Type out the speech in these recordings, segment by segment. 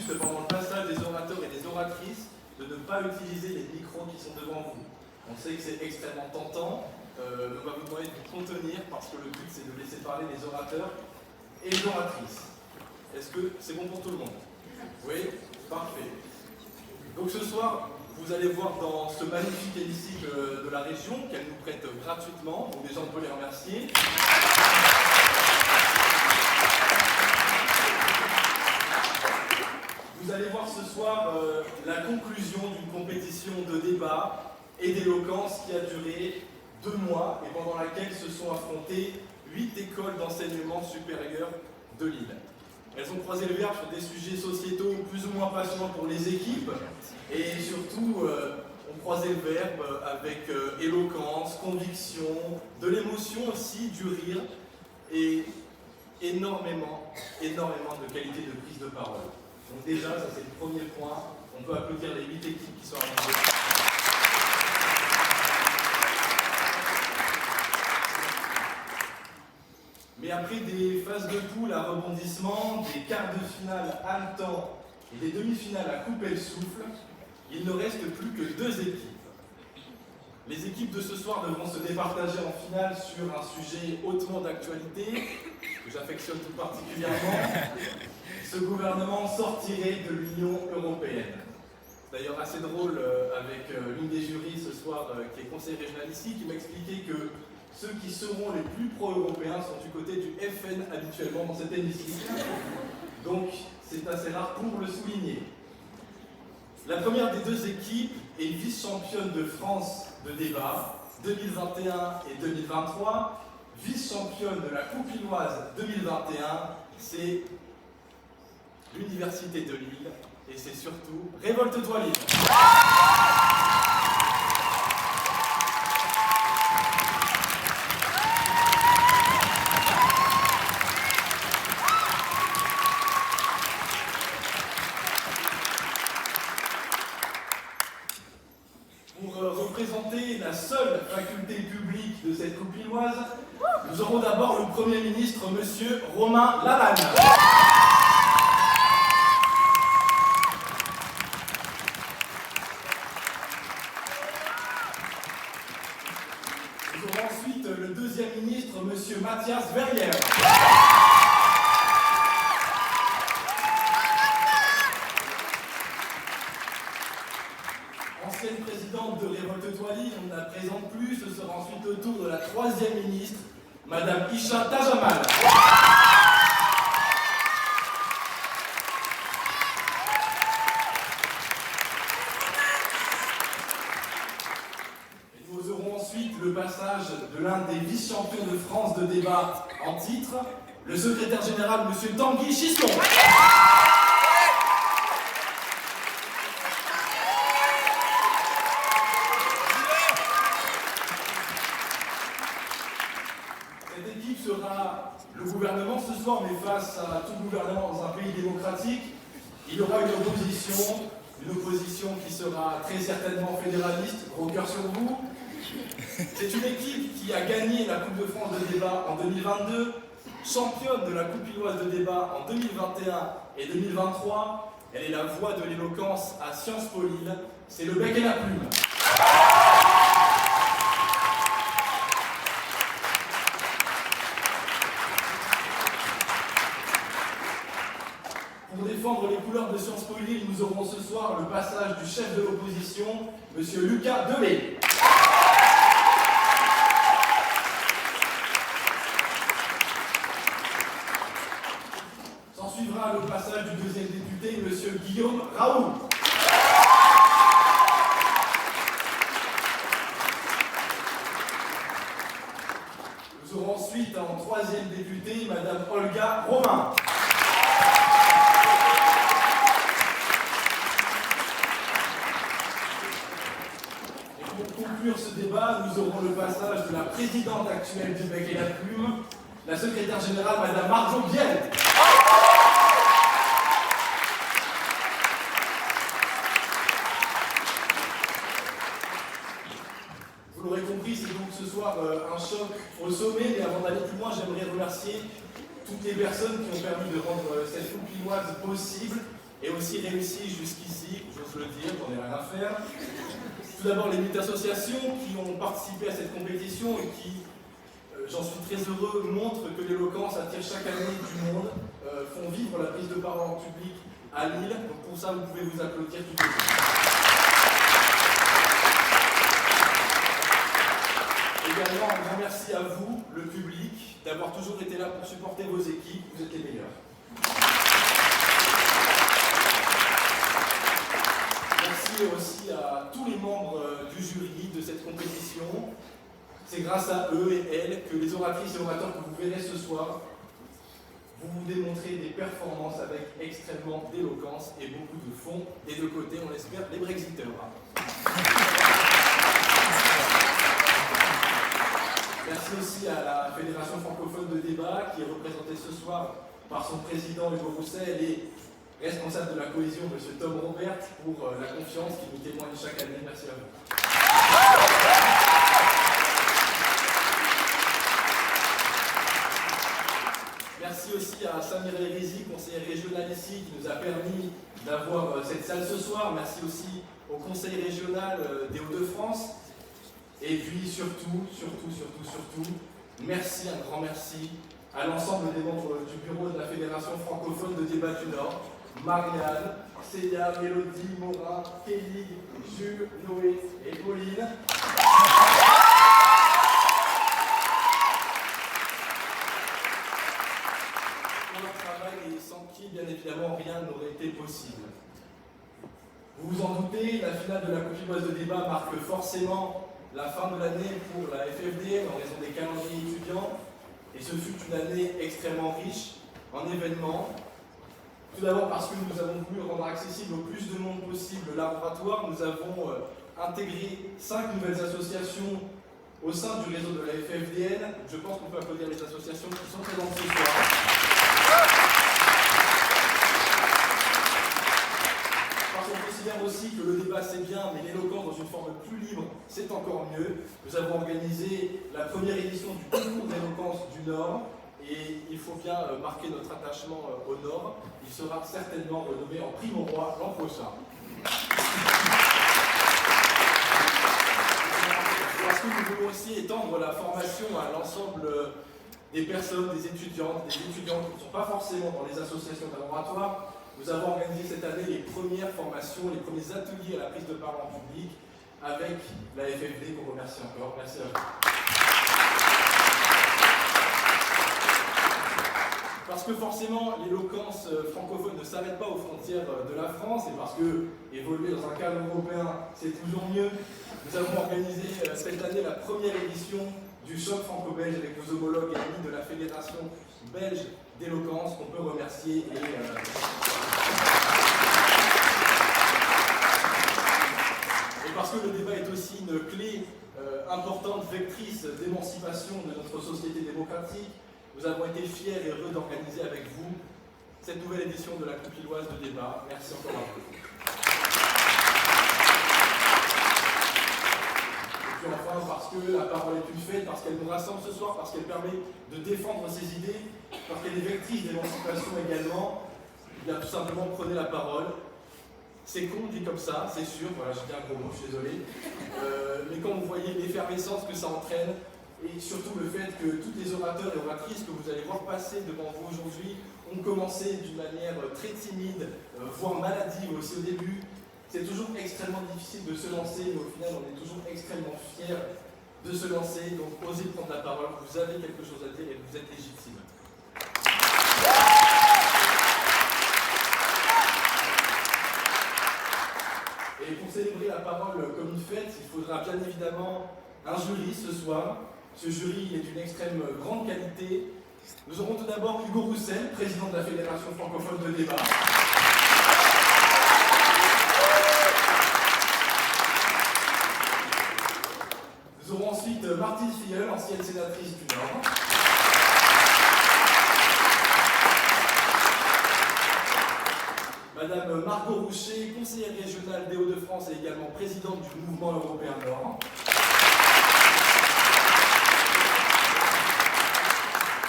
juste pendant le passage des orateurs et des oratrices de ne pas utiliser les micros qui sont devant vous. On sait que c'est extrêmement tentant, mais on va vous demander de vous contenir parce que le but c'est de laisser parler les orateurs et les oratrices. Est-ce que c'est bon pour tout le monde? Oui? Parfait. Donc ce soir, vous allez voir dans ce magnifique hémicycle de la région qu'elle nous prête gratuitement, donc déjà on peut les remercier. Vous allez voir ce soir la conclusion d'une compétition de débat et d'éloquence qui a duré 2 mois et pendant laquelle se sont affrontées 8 écoles d'enseignement supérieur de Lille. Elles ont croisé le verbe sur des sujets sociétaux plus ou moins passionnants pour les équipes et surtout ont croisé le verbe avec éloquence, conviction, de l'émotion aussi, du rire et énormément de qualité de prise de parole. Donc déjà, ça c'est le premier point. On peut applaudir les 8 équipes qui sont arrivées. Mais après des phases de poule à rebondissement, des quarts de finale haletants et des demi-finales à couper le souffle, il ne reste plus que 2 équipes. Les équipes de ce soir devront se départager en finale sur un sujet hautement d'actualité, que j'affectionne tout particulièrement. Ce gouvernement sortirait de l'Union européenne. C'est d'ailleurs assez drôle avec l'une des jurys ce soir, qui est conseiller régional ici, qui m'expliquait que ceux qui seront les plus pro-européens sont du côté du FN habituellement dans cet hémicycle. Donc c'est assez rare pour le souligner. La première des 2 équipes est vice-championne de France de débat 2021 et 2023. Vice-championne de la Coupe Lilloise 2021, c'est l'Université de Lille et c'est surtout Révolte-toi Lille. Représenter la seule faculté publique de cette coupe lilloise, nous aurons d'abord le Premier ministre, Monsieur Romain Lalanne. Nous aurons ensuite le Deuxième ministre, Monsieur Mathias Verrière. Ancienne présidente de Révolte-toi Lille, on ne la présente plus, ce sera ensuite au tour de la 3e ministre, Madame Isha Tajamal. Et nous aurons ensuite le passage de l'un des vice-champions de France de débat en titre, le secrétaire général, Monsieur Tanguy Chiston. Le gouvernement ce soir, mais face à tout gouvernement dans un pays démocratique, il y aura une opposition qui sera très certainement fédéraliste, gros cœur sur vous. C'est une équipe qui a gagné la Coupe de France de débat en 2022, championne de la Coupe lilloise de débat en 2021 et 2023. Elle est la voix de l'éloquence à Sciences Po Lille, c'est le bec et la plume. Pour défendre les couleurs de Sciences Po Lille, nous aurons ce soir le passage du chef de l'opposition, M. Lucas Delay. S'en suivra le passage du 2e député, M. Guillaume Raoult. Nous aurons ensuite en 3e député, Mme Olga Romain. Pour conclure ce débat, nous aurons le passage de la présidente actuelle du bec et la plume, la secrétaire générale, Madame Marjo Biel. Vous l'aurez compris, c'est donc ce soir un choc au sommet, mais avant d'aller plus loin, j'aimerais remercier toutes les personnes qui ont permis de rendre cette coupe lilloise possible et aussi réussi jusqu'ici, j'ose le dire, j'en ai rien à faire. Tout d'abord les 8 associations qui ont participé à cette compétition et qui, j'en suis très heureux, montrent que l'éloquence attire chaque année du monde, font vivre la prise de parole en public à Lille. Donc pour ça, vous pouvez vous applaudir tout de suite. Également, un grand merci à vous, le public, d'avoir toujours été là pour supporter vos équipes. Vous êtes les meilleurs. Merci aussi à tous les membres du jury de cette compétition. C'est grâce à eux et elles que les oratrices et orateurs que vous verrez ce soir, vous démontrez des performances avec extrêmement d'éloquence et beaucoup de fond. Et de côté, on l'espère, les Brexiteurs. Merci aussi à la Fédération francophone de débat qui est représentée ce soir par son président Hugo Roussel et responsable de la cohésion, M. Tom Robert, pour la confiance qu'il nous témoigne chaque année. Merci à vous. Merci aussi à Samir Erizi, conseiller régional ici, qui nous a permis d'avoir cette salle ce soir. Merci aussi au conseil régional des Hauts-de-France. Et puis surtout, merci, un grand merci à l'ensemble des membres du bureau de la Fédération francophone de débat du Nord, Marianne, Célia, Mélodie, Morin, Kelly, Jules, Noé et Pauline. Pour leur travail et sans qui, bien évidemment, rien n'aurait été possible. Vous vous en doutez, la finale de la Coupiloise de débat marque forcément la fin de l'année pour la FFDN en raison des calendriers étudiants, et ce fut une année extrêmement riche en événements. Tout d'abord parce que nous avons voulu rendre accessible au plus de monde possible l'art oratoire. Nous avons intégré 5 nouvelles associations au sein du réseau de la FFDN. Je pense qu'on peut applaudir les associations qui sont présentes ce soir. Parce qu'on considère aussi que le débat c'est bien, mais l'éloquence dans une forme plus libre, c'est encore mieux. Nous avons organisé la première édition du concours d'éloquence du Nord, et il faut bien marquer notre attachement au Nord. Il sera certainement renommé en prix Mauroy l'an prochain. Parce que nous voulons aussi étendre la formation à l'ensemble des personnes, des étudiants qui ne sont pas forcément dans les associations d'art oratoire. Nous avons organisé cette année les premières formations, les premiers ateliers à la prise de parole en public avec la FFD, qu'on remercie encore. Merci à vous. Parce que forcément, l'éloquence francophone ne s'arrête pas aux frontières de la France, et parce que évoluer dans un cadre européen, c'est toujours mieux. Nous avons organisé cette année la première édition du choc franco-belge avec nos homologues et amis de la Fédération belge d'éloquence, qu'on peut remercier. Et parce que le débat est aussi une clé importante, vectrice d'émancipation de notre société démocratique, nous avons été fiers et heureux d'organiser avec vous cette nouvelle édition de la Coupiloise de débat. Merci encore à vous. Et puis enfin, parce que la parole est une fête, parce qu'elle nous rassemble ce soir, parce qu'elle permet de défendre ses idées, parce qu'elle est vectrice d'émancipation également, eh bien tout simplement prenez la parole. C'est con dit comme ça, c'est sûr, voilà, j'ai dit un gros mot, je suis désolé. Mais quand vous voyez l'effervescence que ça entraîne, et surtout le fait que tous les orateurs et oratrices que vous allez voir passer devant vous aujourd'hui ont commencé d'une manière très timide, voire maladive aussi au début. C'est toujours extrêmement difficile de se lancer, mais au final on est toujours extrêmement fiers de se lancer. Donc osez prendre la parole, vous avez quelque chose à dire et vous êtes légitime. Et pour célébrer la parole comme une fête, il faudra bien évidemment un jury ce soir. Ce jury est d'une extrême grande qualité. Nous aurons tout d'abord Hugo Roussel, président de la Fédération francophone de débat. Nous aurons ensuite Martine Filleul, ancienne sénatrice du Nord. Madame Margot Roucher, conseillère régionale des Hauts-de-France et également présidente du mouvement européen Nord.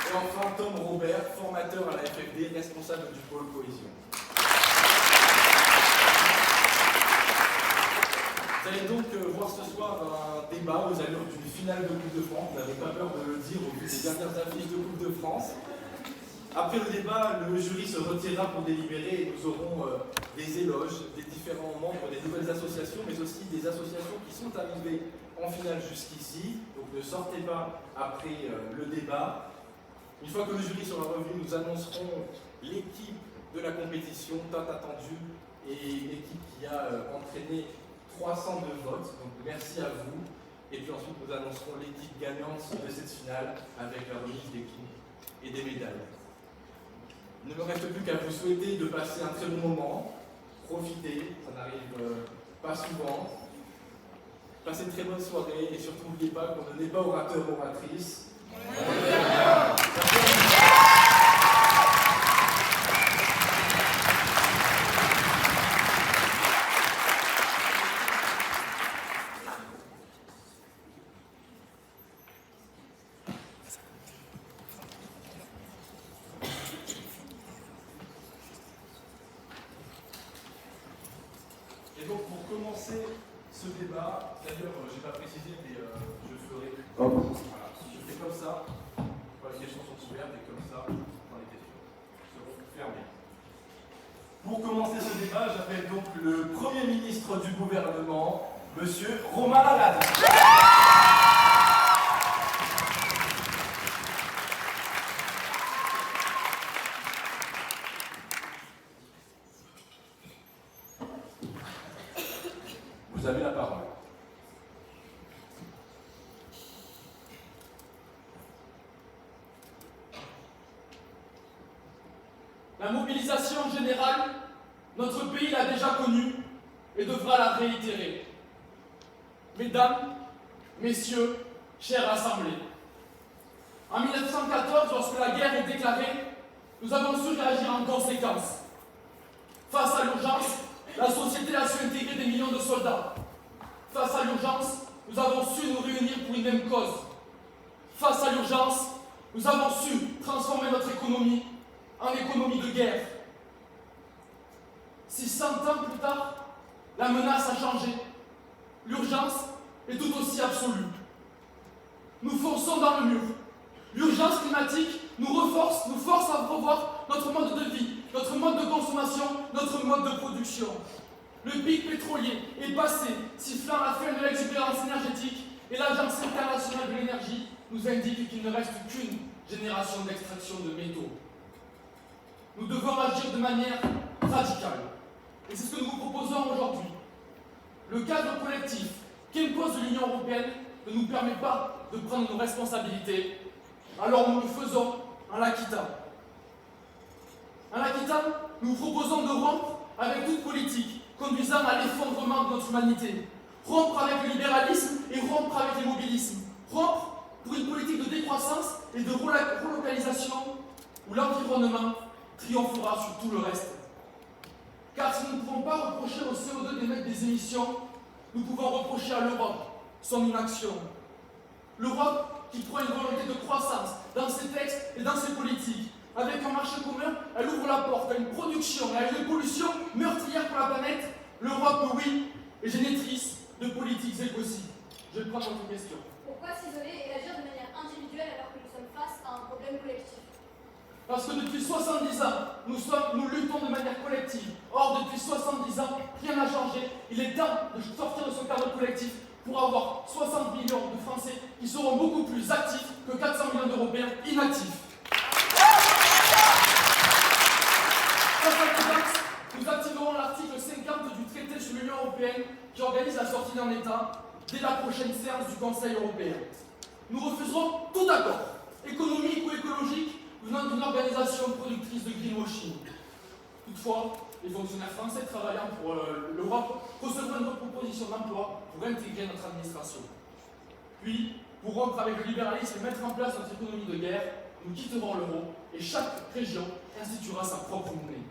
Et enfin Tom Robert, formateur à la FFD, responsable du pôle cohésion. débat aux allures d'une finale de Coupe de France. Vous n'avez pas peur de le dire au vu des dernières affiches de Coupe de France. Après le débat, le jury se retirera pour délibérer et nous aurons des éloges des différents membres des nouvelles associations, mais aussi des associations qui sont arrivées en finale jusqu'ici. Donc ne sortez pas après le débat. Une fois que le jury sera revenu, nous annoncerons l'équipe de la compétition tant attendue et une équipe qui a entraîné 302 votes. Donc merci à vous. Et puis ensuite, nous annoncerons l'équipe gagnante de cette finale avec la remise des prix et des médailles. Il ne me reste plus qu'à vous souhaiter de passer un très bon moment. Profitez, ça n'arrive pas souvent. Passez une très bonne soirée et surtout n'oubliez pas qu'on ne n'est pas orateur, oratrice. Et donc pour commencer ce débat, d'ailleurs je n'ai pas précisé mais je ferai. Voilà, je fais comme ça, quand les questions sont ouvertes et comme ça, quand les questions seront fermées. Pour commencer ce débat, j'appelle donc le Premier ministre du gouvernement, Monsieur Romain Lalade. Vous avez la parole. La mobilisation générale, notre pays l'a déjà connue et devra la réitérer. Mesdames, Messieurs, chère Assemblée, en 1914, lorsque la guerre est déclarée, nous avons su réagir en conséquence. Face à l'urgence, la société a su intégrer des millions de soldats. Face à l'urgence, nous avons su nous réunir pour une même cause. Face à l'urgence, nous avons su transformer notre économie en économie de guerre. Si 100 ans plus tard, la menace a changé, l'urgence est tout aussi absolue. Nous fonçons dans le mur. L'urgence climatique nous force à revoir notre mode de vie, notre mode de consommation, notre mode de production. Le pic pétrolier est passé, sifflant la fin de l'exubérance énergétique, et l'Agence internationale de l'énergie nous indique qu'il ne reste qu'une génération d'extraction de métaux. Nous devons agir de manière radicale. Et c'est ce que nous vous proposons aujourd'hui. Le cadre collectif qu'impose l'Union européenne ne nous permet pas de prendre nos responsabilités. Alors nous le faisons en la quittant. En la quittant, nous vous proposons de rompre avec toute politique conduisant à l'effondrement de notre humanité. Rompre avec le libéralisme et rompre avec l'immobilisme. Rompre pour une politique de décroissance et de relocalisation où l'environnement triomphera sur tout le reste. Car si nous ne pouvons pas reprocher au CO2 d'émettre des émissions, nous pouvons reprocher à l'Europe son inaction. L'Europe qui prend une volonté de croissance dans ses textes et dans ses politiques. Avec un marché commun, elle ouvre la porte à une production et à une pollution meurtrière pour la planète. L'Europe, oui, est génétrice de politiques écocides. Je vais prendre votre question. Pourquoi s'isoler et agir de manière individuelle alors que nous sommes face à un problème collectif? Parce que depuis 70 ans, nous luttons de manière collective. Or, depuis 70 ans, rien n'a changé. Il est temps de sortir de ce cadre collectif pour avoir 60 millions de Français qui seront beaucoup plus actifs que 400 millions d'Européens inactifs. Face à l'urgence, nous activerons l'article 50 du traité sur l'Union européenne qui organise la sortie d'un État dès la prochaine séance du Conseil européen. Nous refuserons tout accord, économique ou écologique, venant d'une organisation productrice de greenwashing. Toutefois, les fonctionnaires français travaillant pour l'Europe recevront une proposition d'emploi pour intégrer notre administration. Puis, pour rompre avec le libéralisme et mettre en place notre économie de guerre, nous quitterons l'euro et chaque région instituera sa propre monnaie.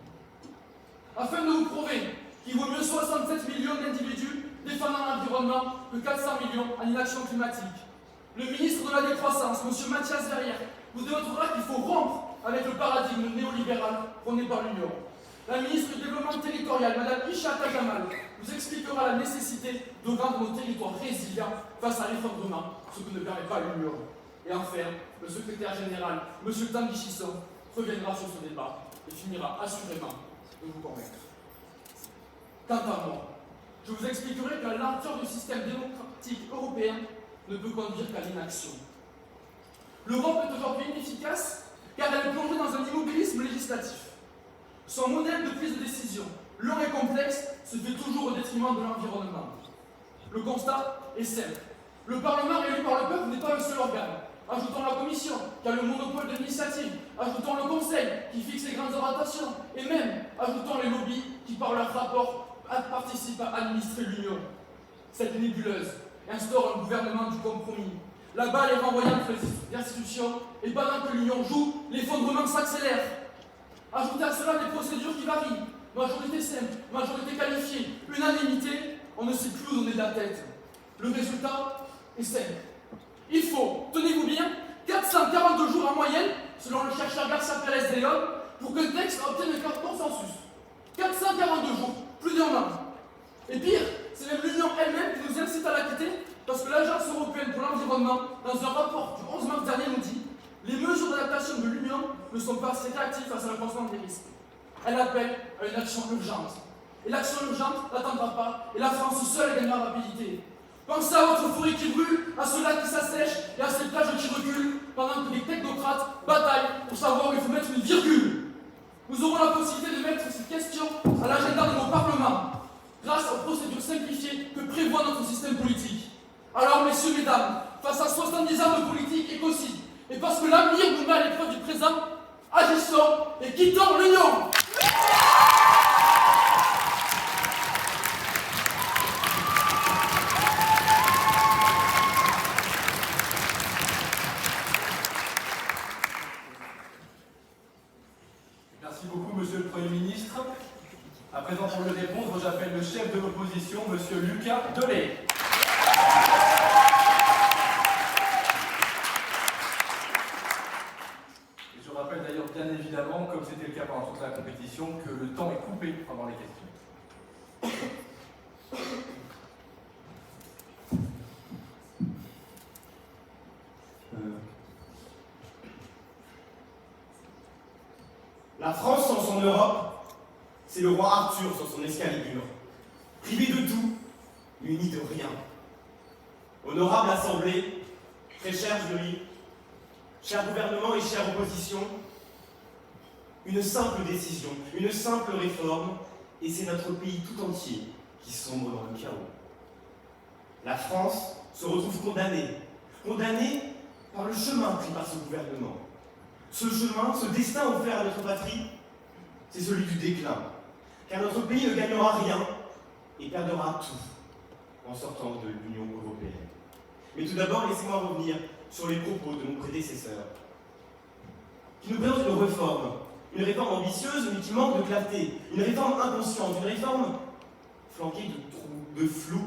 Afin de vous prouver qu'il vaut mieux 67 millions d'individus défendant l'environnement que 400 millions en inaction climatique, le ministre de la Décroissance, M. Mathias Verrière, vous démontrera qu'il faut rompre avec le paradigme néolibéral prôné par l'Union. La ministre du Développement territorial, Mme Isha Tajamal, vous expliquera la nécessité de rendre nos territoires résilients face à l'effondrement, ce que ne permet pas l'Union. Et enfin, le secrétaire général, M. Tanguy Chisson, reviendra sur ce débat et finira assurément de vous convaincre. Quant à moi, je vous expliquerai que la lenteur du système démocratique européen ne peut conduire qu'à l'inaction. L'Europe est aujourd'hui inefficace car elle est plongée dans un immobilisme législatif. Son modèle de prise de décision, long et complexe, se fait toujours au détriment de l'environnement. Le constat est simple. Le Parlement élu par le peuple n'est pas le seul organe. Ajoutons la Commission, qui a le monopole de l'initiative. Ajoutons le Conseil, qui fixe les grandes orientations. Et même, ajoutons les lobbies, qui par leur rapport participent à administrer l'Union. Cette nébuleuse instaure un gouvernement du compromis. La balle est renvoyée entre les institutions, et pendant que l'Union joue, l'effondrement s'accélère. Ajoutez à cela des procédures qui varient. Majorité simple, majorité qualifiée, unanimité, on ne sait plus où donner de la tête. Le résultat est simple. Il faut, tenez-vous bien, 442 jours en moyenne, selon le chercheur Garcia Pérez de León, pour qu'un texte obtienne un consensus. 442 jours, plus d'un an. Et pire, c'est même l'Union elle-même qui nous incite à la quitter, parce que l'Agence européenne pour l'environnement, dans un rapport du 11 mars dernier, nous dit « Les mesures d'adaptation de l'Union ne sont pas assez réactives face à l'accroissement des risques. » Elle appelle à une action urgente. Et l'action urgente n'attendra pas, et la France seule gagnera en rapidité. Pensez à votre forêt qui brûle, à ceux-là qui s'assèchent et à ces plages qui reculent, pendant que les technocrates bataillent pour savoir où il faut mettre une virgule. Nous aurons la possibilité de mettre cette question à l'agenda de nos parlements, grâce aux procédures simplifiées que prévoit notre système politique. Alors, messieurs, mesdames, face à 70 ans de politique écocide, et parce que l'avenir nous met à l'épreuve du présent, agissons et quittons l'Union. Merci beaucoup, Monsieur le Premier ministre. À présent, pour lui répondre, j'appelle le chef de l'opposition, Monsieur Lucas Delay. Et je rappelle d'ailleurs, bien évidemment, comme c'était le cas pendant toute la compétition, que le temps est coupé pendant les questions. La France sans son Europe, c'est le roi Arthur sans son Excalibur. Privé de tout, muni de rien. Honorable Assemblée, très cher jury, cher gouvernement et chère opposition, une simple décision, une simple réforme, et c'est notre pays tout entier qui sombre dans le chaos. La France se retrouve condamnée par le chemin pris par ce gouvernement. Ce chemin, ce destin offert à notre patrie, c'est celui du déclin. Car notre pays ne gagnera rien et perdra tout en sortant de l'Union européenne. Mais tout d'abord, laissez-moi revenir sur les propos de mon prédécesseur, qui nous présente une réforme ambitieuse mais qui manque de clarté, une réforme inconsciente, une réforme flanquée de trous, de flou.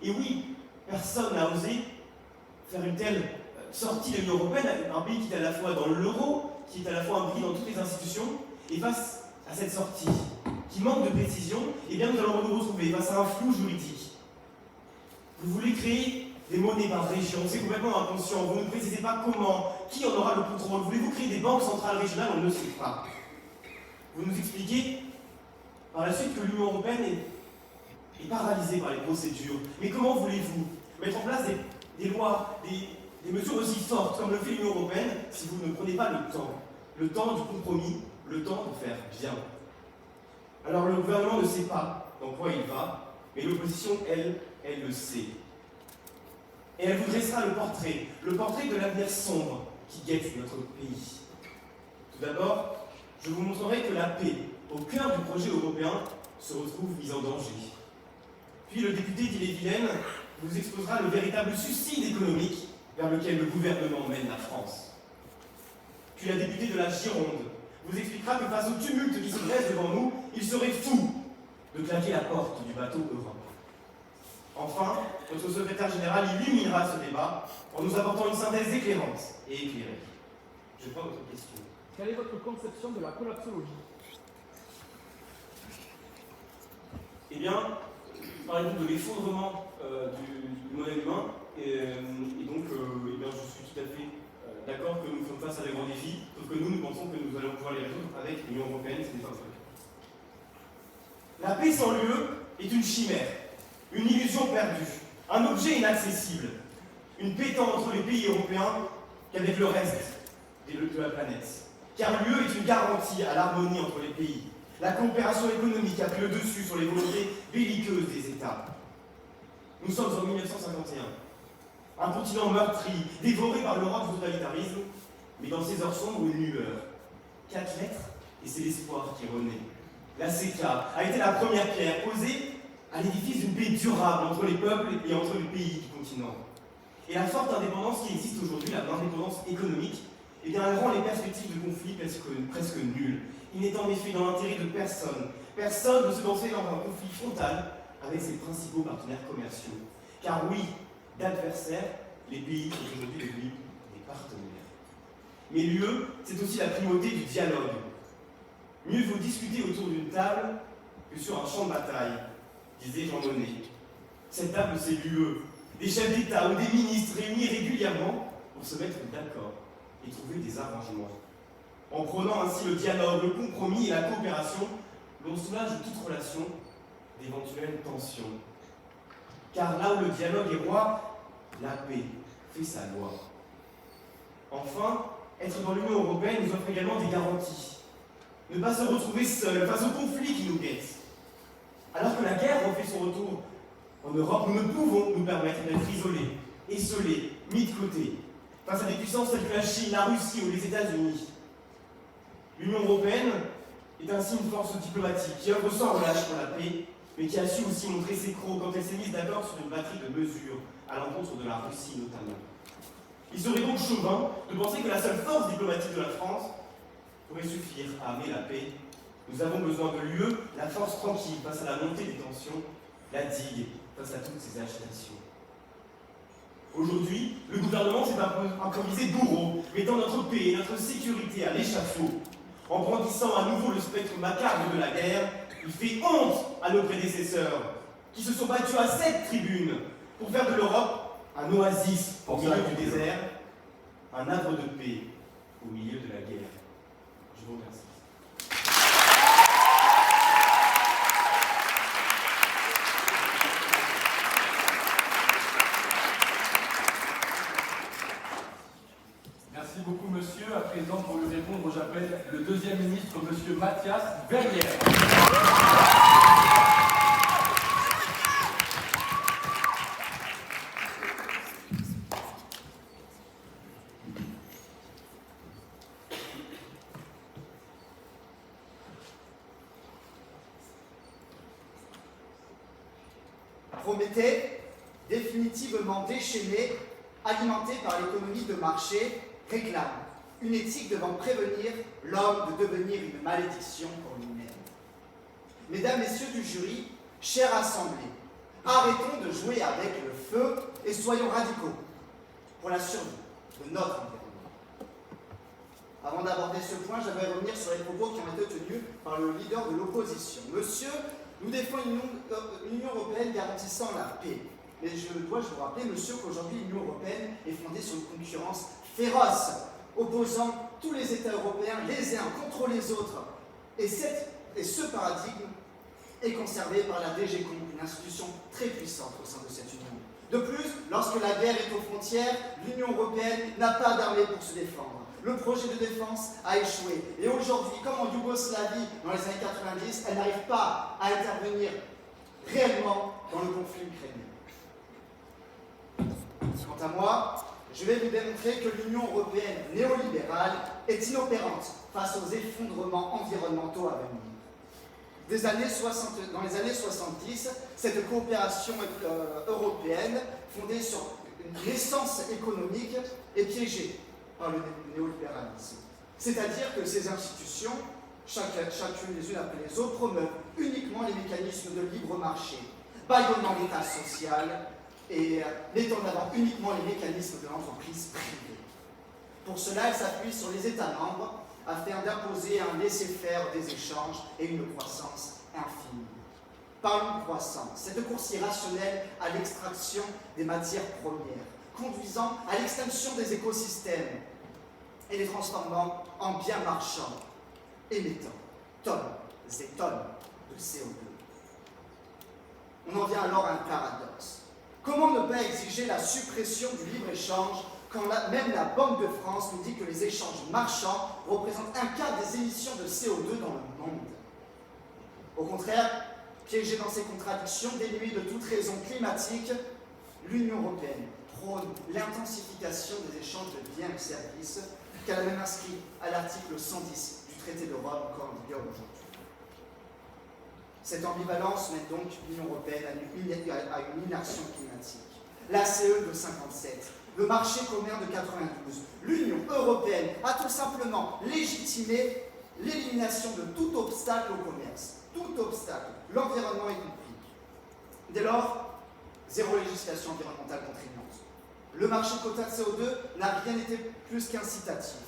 Et oui, personne n'a osé faire une telle sortie de l'Union européenne, un pays qui est à la fois dans l'euro, qui est à la fois impris dans toutes les institutions, et face à cette sortie qui manque de précision, eh bien nous allons nous retrouver face à un flou juridique. Vous voulez créer des monnaies par région, c'est complètement inconscient, vous ne précisez pas comment, qui en aura le contrôle, voulez-vous créer des banques centrales régionales, on ne le sait pas. Vous nous expliquez par la suite que l'Union européenne est paralysée par les procédures. Mais comment voulez-vous mettre en place des lois, des mesures aussi fortes comme le fait l'Union européenne si vous ne prenez pas le temps du compromis, le temps de faire bien? Alors le gouvernement ne sait pas dans quoi il va, mais l'opposition, elle le sait. Et elle vous dressera le portrait de l'avenir sombre qui guette notre pays. Tout d'abord, je vous montrerai que la paix, au cœur du projet européen, se retrouve mise en danger. Puis le député d'Ille-et-Vilaine vous exposera le véritable suicide économique vers lequel le gouvernement mène la France. Puis la députée de la Gironde vous expliquera que face au tumulte qui se dresse devant nous, il serait fou de claquer la porte du bateau Europe. Enfin, notre secrétaire général illuminera ce débat en nous apportant une synthèse éclairante et éclairée. Je prends votre question. Quelle est votre conception de la collapsologie? Eh bien, parlait donc de l'effondrement du modèle humain, et donc eh bien, je suis tout à fait d'accord que nous sommes face à des grands défis, sauf que nous pensons que nous allons pouvoir les résoudre avec l'Union européenne, ce n'est pas vrai. La paix sans l'UE est une chimère, une illusion perdue, un objet inaccessible, une paix tant entre les pays européens qu'avec le reste de la planète. Car l'UE est une garantie à l'harmonie entre les pays. La coopération économique a pris le dessus sur les volontés belliqueuses des États. Nous sommes en 1951. Un continent meurtri, dévoré par l'Europe du totalitarisme, mais dans ses heures sombres, une lueur. 4 lettres, et c'est l'espoir qui renaît. La CECA a été la première pierre posée à l'édifice d'une paix durable entre les peuples et entre les pays du continent. Et la forte indépendance qui existe aujourd'hui, l'indépendance économique, eh bien, elle rend les perspectives de conflit presque nulles. Il n'est en effet dans l'intérêt de personne de se lancer dans un conflit frontal avec ses principaux partenaires commerciaux. Car oui, d'adversaires, les pays sont aujourd'hui devenus des partenaires. Mais l'UE, c'est aussi la primauté du dialogue. Mieux vaut discuter autour d'une table que sur un champ de bataille, disait Jean Monnet. Cette table, c'est l'UE, des chefs d'État ou des ministres réunis régulièrement pour se mettre d'accord et trouver des arrangements. En prenant ainsi le dialogue, le compromis et la coopération, l'on soulage de toute relation d'éventuelles tensions. Car là où le dialogue est roi, la paix fait sa loi. Enfin, être dans l'Union européenne nous offre également des garanties. Ne pas se retrouver seul face aux conflits qui nous guettent. Alors que la guerre refait son retour en Europe, nous ne pouvons nous permettre d'être isolés, esselés, mis de côté, face à des puissances telles que la Chine, la Russie ou les États-Unis. L'Union européenne est ainsi une force diplomatique qui œuvre sans relâche pour la paix, mais qui a su aussi montrer ses crocs quand elle s'est mise d'accord sur une batterie de mesures à l'encontre de la Russie notamment. Il serait donc chauvin de penser que la seule force diplomatique de la France pourrait suffire à amener la paix. Nous avons besoin de l'UE, la force tranquille face à la montée des tensions, la digue face à toutes ces agitations. Aujourd'hui, le gouvernement s'est improvisé bourreau, mettant notre paix et notre sécurité à l'échafaud. En brandissant à nouveau le spectre macabre de la guerre, il fait honte à nos prédécesseurs, qui se sont battus à cette tribune pour faire de l'Europe un oasis au milieu du désert, un havre de paix au milieu de la guerre. Je vous remercie. Merci beaucoup, monsieur. À présent, pour lui répondre, j'appelle le deuxième ministre, monsieur Mathias Verrière. Prométhée, définitivement déchaîné, alimenté par l'économie de marché, réclame une éthique devant prévenir l'homme de devenir une malédiction pour lui-même. Mesdames, messieurs du jury, chère assemblée, arrêtons de jouer avec le feu et soyons radicaux pour la survie de notre environnement. Avant d'aborder ce point, j'aimerais revenir sur les propos qui ont été tenus par le leader de l'opposition. Monsieur, nous défendons une Union européenne garantissant la paix. Mais dois-je vous rappeler, monsieur, qu'aujourd'hui l'Union européenne est fondée sur une concurrence féroce, opposant tous les États européens les uns contre les autres. Et ce paradigme est conservé par la DG Comp, une institution très puissante au sein de cette Union. De plus, lorsque la guerre est aux frontières, l'Union européenne n'a pas d'armée pour se défendre. Le projet de défense a échoué. Et aujourd'hui, comme en Yougoslavie dans les années 90, elle n'arrive pas à intervenir réellement dans le conflit ukrainien. Quant à moi, je vais vous démontrer que l'Union européenne néolibérale est inopérante face aux effondrements environnementaux à venir. Dans les années 70, cette coopération européenne, fondée sur une essence économique, est piégée par le néolibéralisme. C'est-à-dire que ces institutions, chacune les unes après les autres, promeuvent uniquement les mécanismes de libre marché, bâillonnant l'État social et mettant en avant uniquement les mécanismes de l'entreprise privée. Pour cela, elle s'appuie sur les États membres afin d'imposer un laisser-faire des échanges et une croissance infinie. Parlons de croissance, cette course irrationnelle à l'extraction des matières premières, conduisant à l'extinction des écosystèmes et les transformant en biens marchands, émettant tonnes et tonnes de CO2. On en vient alors à un paradoxe. Comment ne pas exiger la suppression du libre-échange quand même la Banque de France nous dit que les échanges marchands représentent un quart des émissions de CO2 dans le monde? Au contraire, piégée dans ces contradictions, dénuée de toute raison climatique, l'Union européenne prône l'intensification des échanges de biens et services qu'elle a même inscrit à l'article 110 du traité de Rome encore en vigueur aujourd'hui. Cette ambivalence mène donc l'Union européenne à une inaction climatique. L'ACE de 57, le marché commun de 92, l'Union européenne a tout simplement légitimé l'élimination de tout obstacle au commerce. Tout obstacle, l'environnement y compris. Dès lors, zéro législation environnementale contraignante. Le marché quota de CO2 n'a rien été plus qu'incitatif.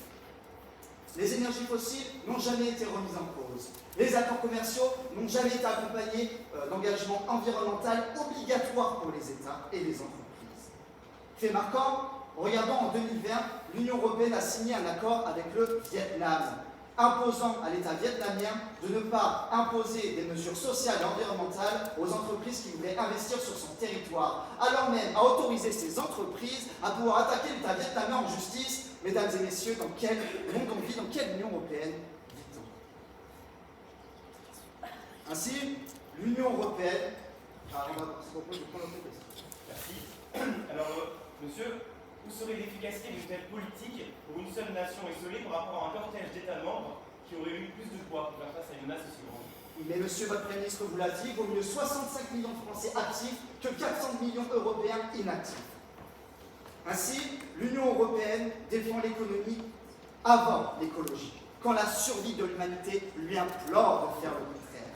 Les énergies fossiles n'ont jamais été remises en cause. Les accords commerciaux n'ont jamais été accompagnés d'engagements environnementaux obligatoires pour les États et les entreprises. Fait marquant, regardons en 2020, l'Union européenne a signé un accord avec le Vietnam, imposant à l'État vietnamien de ne pas imposer des mesures sociales et environnementales aux entreprises qui voudraient investir sur son territoire, allant même à autoriser ces entreprises à pouvoir attaquer l'État vietnamien en justice. Mesdames et messieurs, dans quel monde on vit, dans quelle Union européenne vit-on? Ainsi, l'Union européenne... Merci. Alors, monsieur, où serait l'efficacité d'une telle politique pour une seule nation isolée par rapport à un cortège d'États membres qui aurait eu plus de poids pour faire face à une menace aussi grande? Mais monsieur, votre Premier ministre vous l'a dit, il vaut mieux 65 millions de Français actifs que 400 millions d'Européens inactifs. Ainsi, l'Union européenne défend l'économie avant l'écologie, quand la survie de l'humanité lui implore de faire le contraire.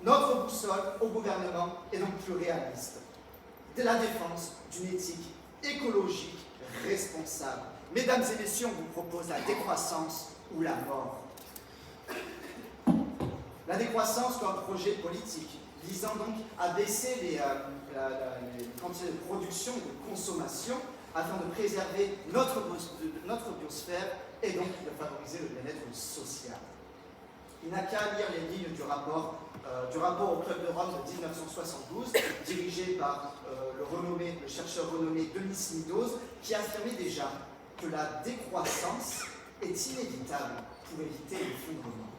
Notre boussole au gouvernement est donc plus réaliste. De la défense d'une éthique écologique responsable. Mesdames et messieurs, on vous propose la décroissance ou la mort. La décroissance comme projet politique, visant donc à baisser les quantités de production et de consommation afin de préserver notre biosphère et donc de favoriser le bien-être social. Il n'a qu'à lire les lignes du rapport au Club de Rome de 1972, dirigé par le chercheur renommé Denis Meadows, qui affirmait déjà que la décroissance est inévitable pour éviter l'effondrement.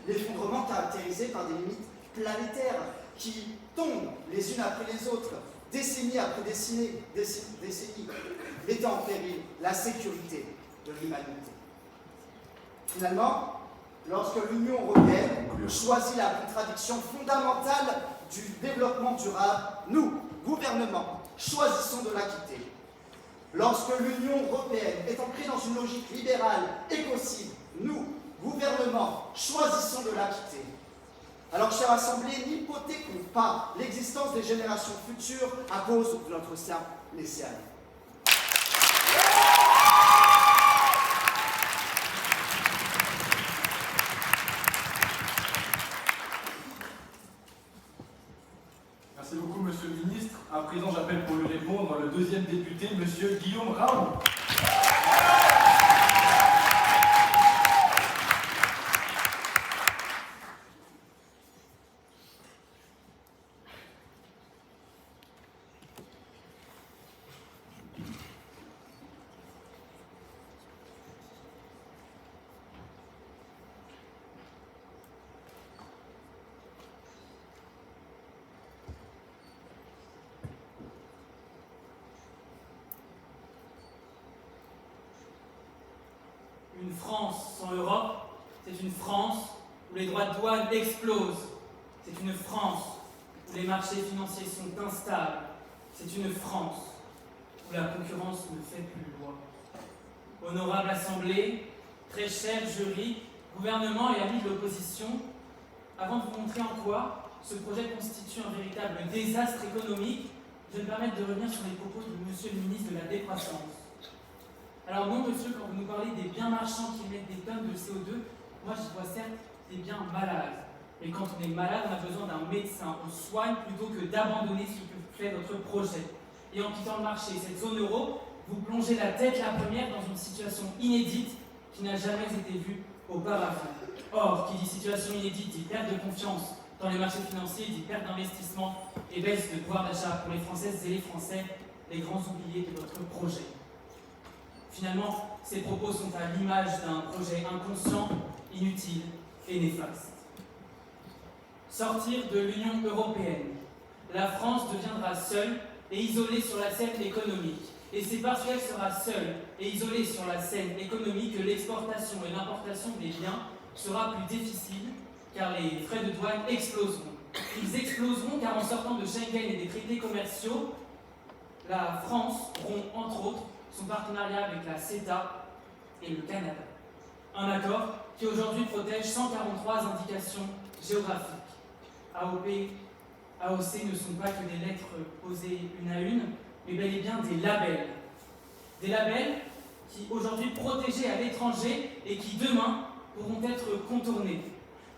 L'effondrement caractérisé par des limites planétaires qui tombent les unes après les autres, décennie après décennie, mettant en péril la sécurité de l'humanité. Finalement, lorsque l'Union européenne choisit la contradiction fondamentale du développement durable, nous, gouvernement, choisissons de la quitter. Lorsque l'Union européenne est ancrée dans une logique libérale, écocide, nous, gouvernement, choisissons de la quitter. Alors, chère Assemblée, n'hypothéquons pas l'existence des générations futures à cause de notre simple laisser-aller. Merci beaucoup, monsieur le ministre. À présent, j'appelle pour lui répondre le deuxième député, monsieur Guillaume Raoult. Une France sans Europe, c'est une France où les droits de douane explosent. C'est une France où les marchés financiers sont instables. C'est une France où la concurrence ne fait plus loi. Honorable Assemblée, très cher jury, gouvernement et amis de l'opposition, avant de vous montrer en quoi ce projet constitue un véritable désastre économique, je vais me permettre de revenir sur les propos de monsieur le ministre de la Décroissance. Alors non, monsieur, quand vous nous parlez des biens marchands qui émettent des tonnes de CO2, moi je vois certes des biens malades. Et quand on est malade, on a besoin d'un médecin. On soigne plutôt que d'abandonner ce que fait votre projet. Et en quittant le marché, cette zone euro, vous plongez la tête la première dans une situation inédite qui n'a jamais été vue auparavant. Or, qui dit situation inédite dit perte de confiance dans les marchés financiers, dit perte d'investissement et baisse de pouvoir d'achat pour les Françaises et les Français, les grands oubliés de votre projet. Finalement, ces propos sont à l'image d'un projet inconscient, inutile et néfaste. Sortir de l'Union européenne. La France deviendra seule et isolée sur la scène économique. Et c'est parce qu'elle sera seule et isolée sur la scène économique que l'exportation et l'importation des biens sera plus difficile, car les frais de douane exploseront. Ils exploseront car en sortant de Schengen et des traités commerciaux, la France rompt entre autres son partenariat avec la CETA et le Canada. Un accord qui aujourd'hui protège 143 indications géographiques. AOP, AOC ne sont pas que des lettres posées une à une, mais bel et bien des labels. Des labels qui aujourd'hui protégés à l'étranger et qui demain pourront être contournés.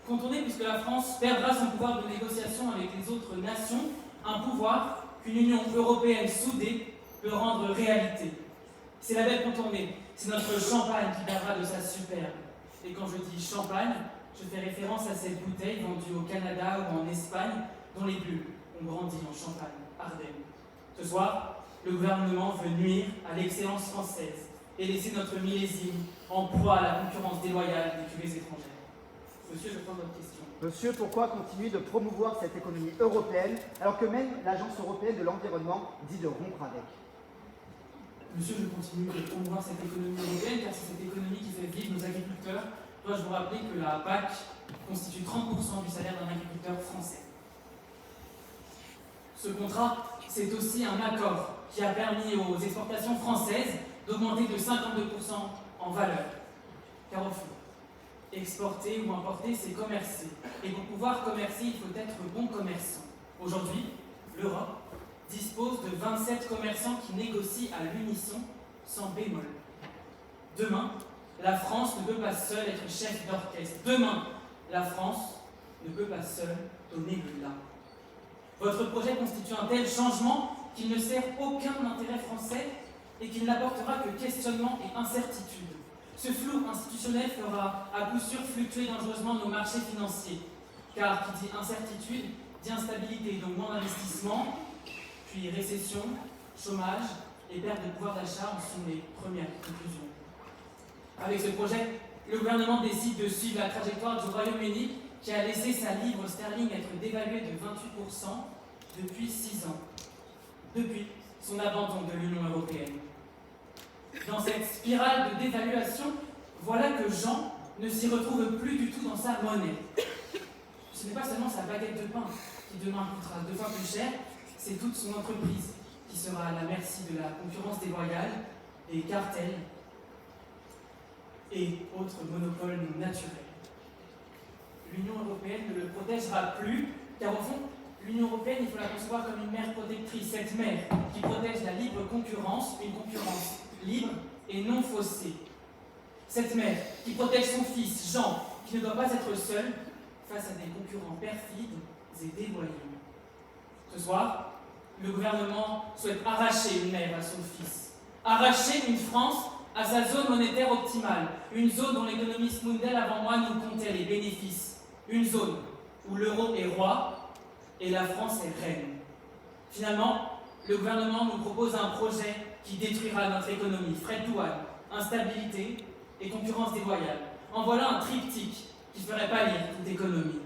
Contournés puisque la France perdra son pouvoir de négociation avec les autres nations, un pouvoir qu'une Union européenne soudée peut rendre réalité. Ces labels contournés, c'est notre champagne qui perdra de sa superbe. Et quand je dis champagne, je fais référence à cette bouteille vendue au Canada ou en Espagne, dont les bulles ont grandi en Champagne, Ardennes. Ce soir, le gouvernement veut nuire à l'excellence française et laisser notre millésime en proie à la concurrence déloyale des cuvées étrangères. Monsieur, je prends votre question. Monsieur, pourquoi continuer de promouvoir cette économie européenne alors que même l'Agence européenne de l'environnement dit de rompre avec? Monsieur, je continue de promouvoir cette économie européenne car c'est cette économie qui fait vivre nos agriculteurs. Dois-je vous rappeler que la PAC constitue 30% du salaire d'un agriculteur français. Ce contrat, c'est aussi un accord qui a permis aux exportations françaises d'augmenter de 52% en valeur. Car au fond, exporter ou importer, c'est commercer. Et pour pouvoir commercer, il faut être bon commerçant. Aujourd'hui, l'Europe dispose de 27 commerçants qui négocient à l'unisson sans bémol. Demain, la France ne peut pas seule être chef d'orchestre. Demain, la France ne peut pas seule donner le là. Votre projet constitue un tel changement qu'il ne sert aucun intérêt français et qu'il n'apportera que questionnement et incertitude. Ce flou institutionnel fera à coup sûr fluctuer dangereusement nos marchés financiers, car qui dit incertitude, dit instabilité, donc moins d'investissement, puis récession, chômage et perte de pouvoir d'achat en sont les premières conclusions. Avec ce projet, le gouvernement décide de suivre la trajectoire du Royaume-Uni qui a laissé sa livre sterling être dévaluée de 28% depuis 6 ans, depuis son abandon de l'Union européenne. Dans cette spirale de dévaluation, voilà que Jean ne s'y retrouve plus du tout dans sa monnaie. Ce n'est pas seulement sa baguette de pain qui demain coûtera 2 fois plus cher, c'est toute son entreprise qui sera à la merci de la concurrence déloyale, des cartels et autres monopoles non naturels. L'Union européenne ne le protégera plus, car au fond, l'Union européenne, il faut la concevoir comme une mère protectrice, cette mère qui protège la libre concurrence, une concurrence libre et non faussée. Cette mère qui protège son fils, Jean, qui ne doit pas être seul face à des concurrents perfides et déloyaux. Ce soir, le gouvernement souhaite arracher une mère à son fils, arracher une France à sa zone monétaire optimale, une zone dont l'économiste Mundell avant moi nous comptait les bénéfices, une zone où l'euro est roi et la France est reine. Finalement, le gouvernement nous propose un projet qui détruira notre économie, frais de douane, instabilité et concurrence déloyale. En voilà un triptyque qui ferait pâlir toute économie.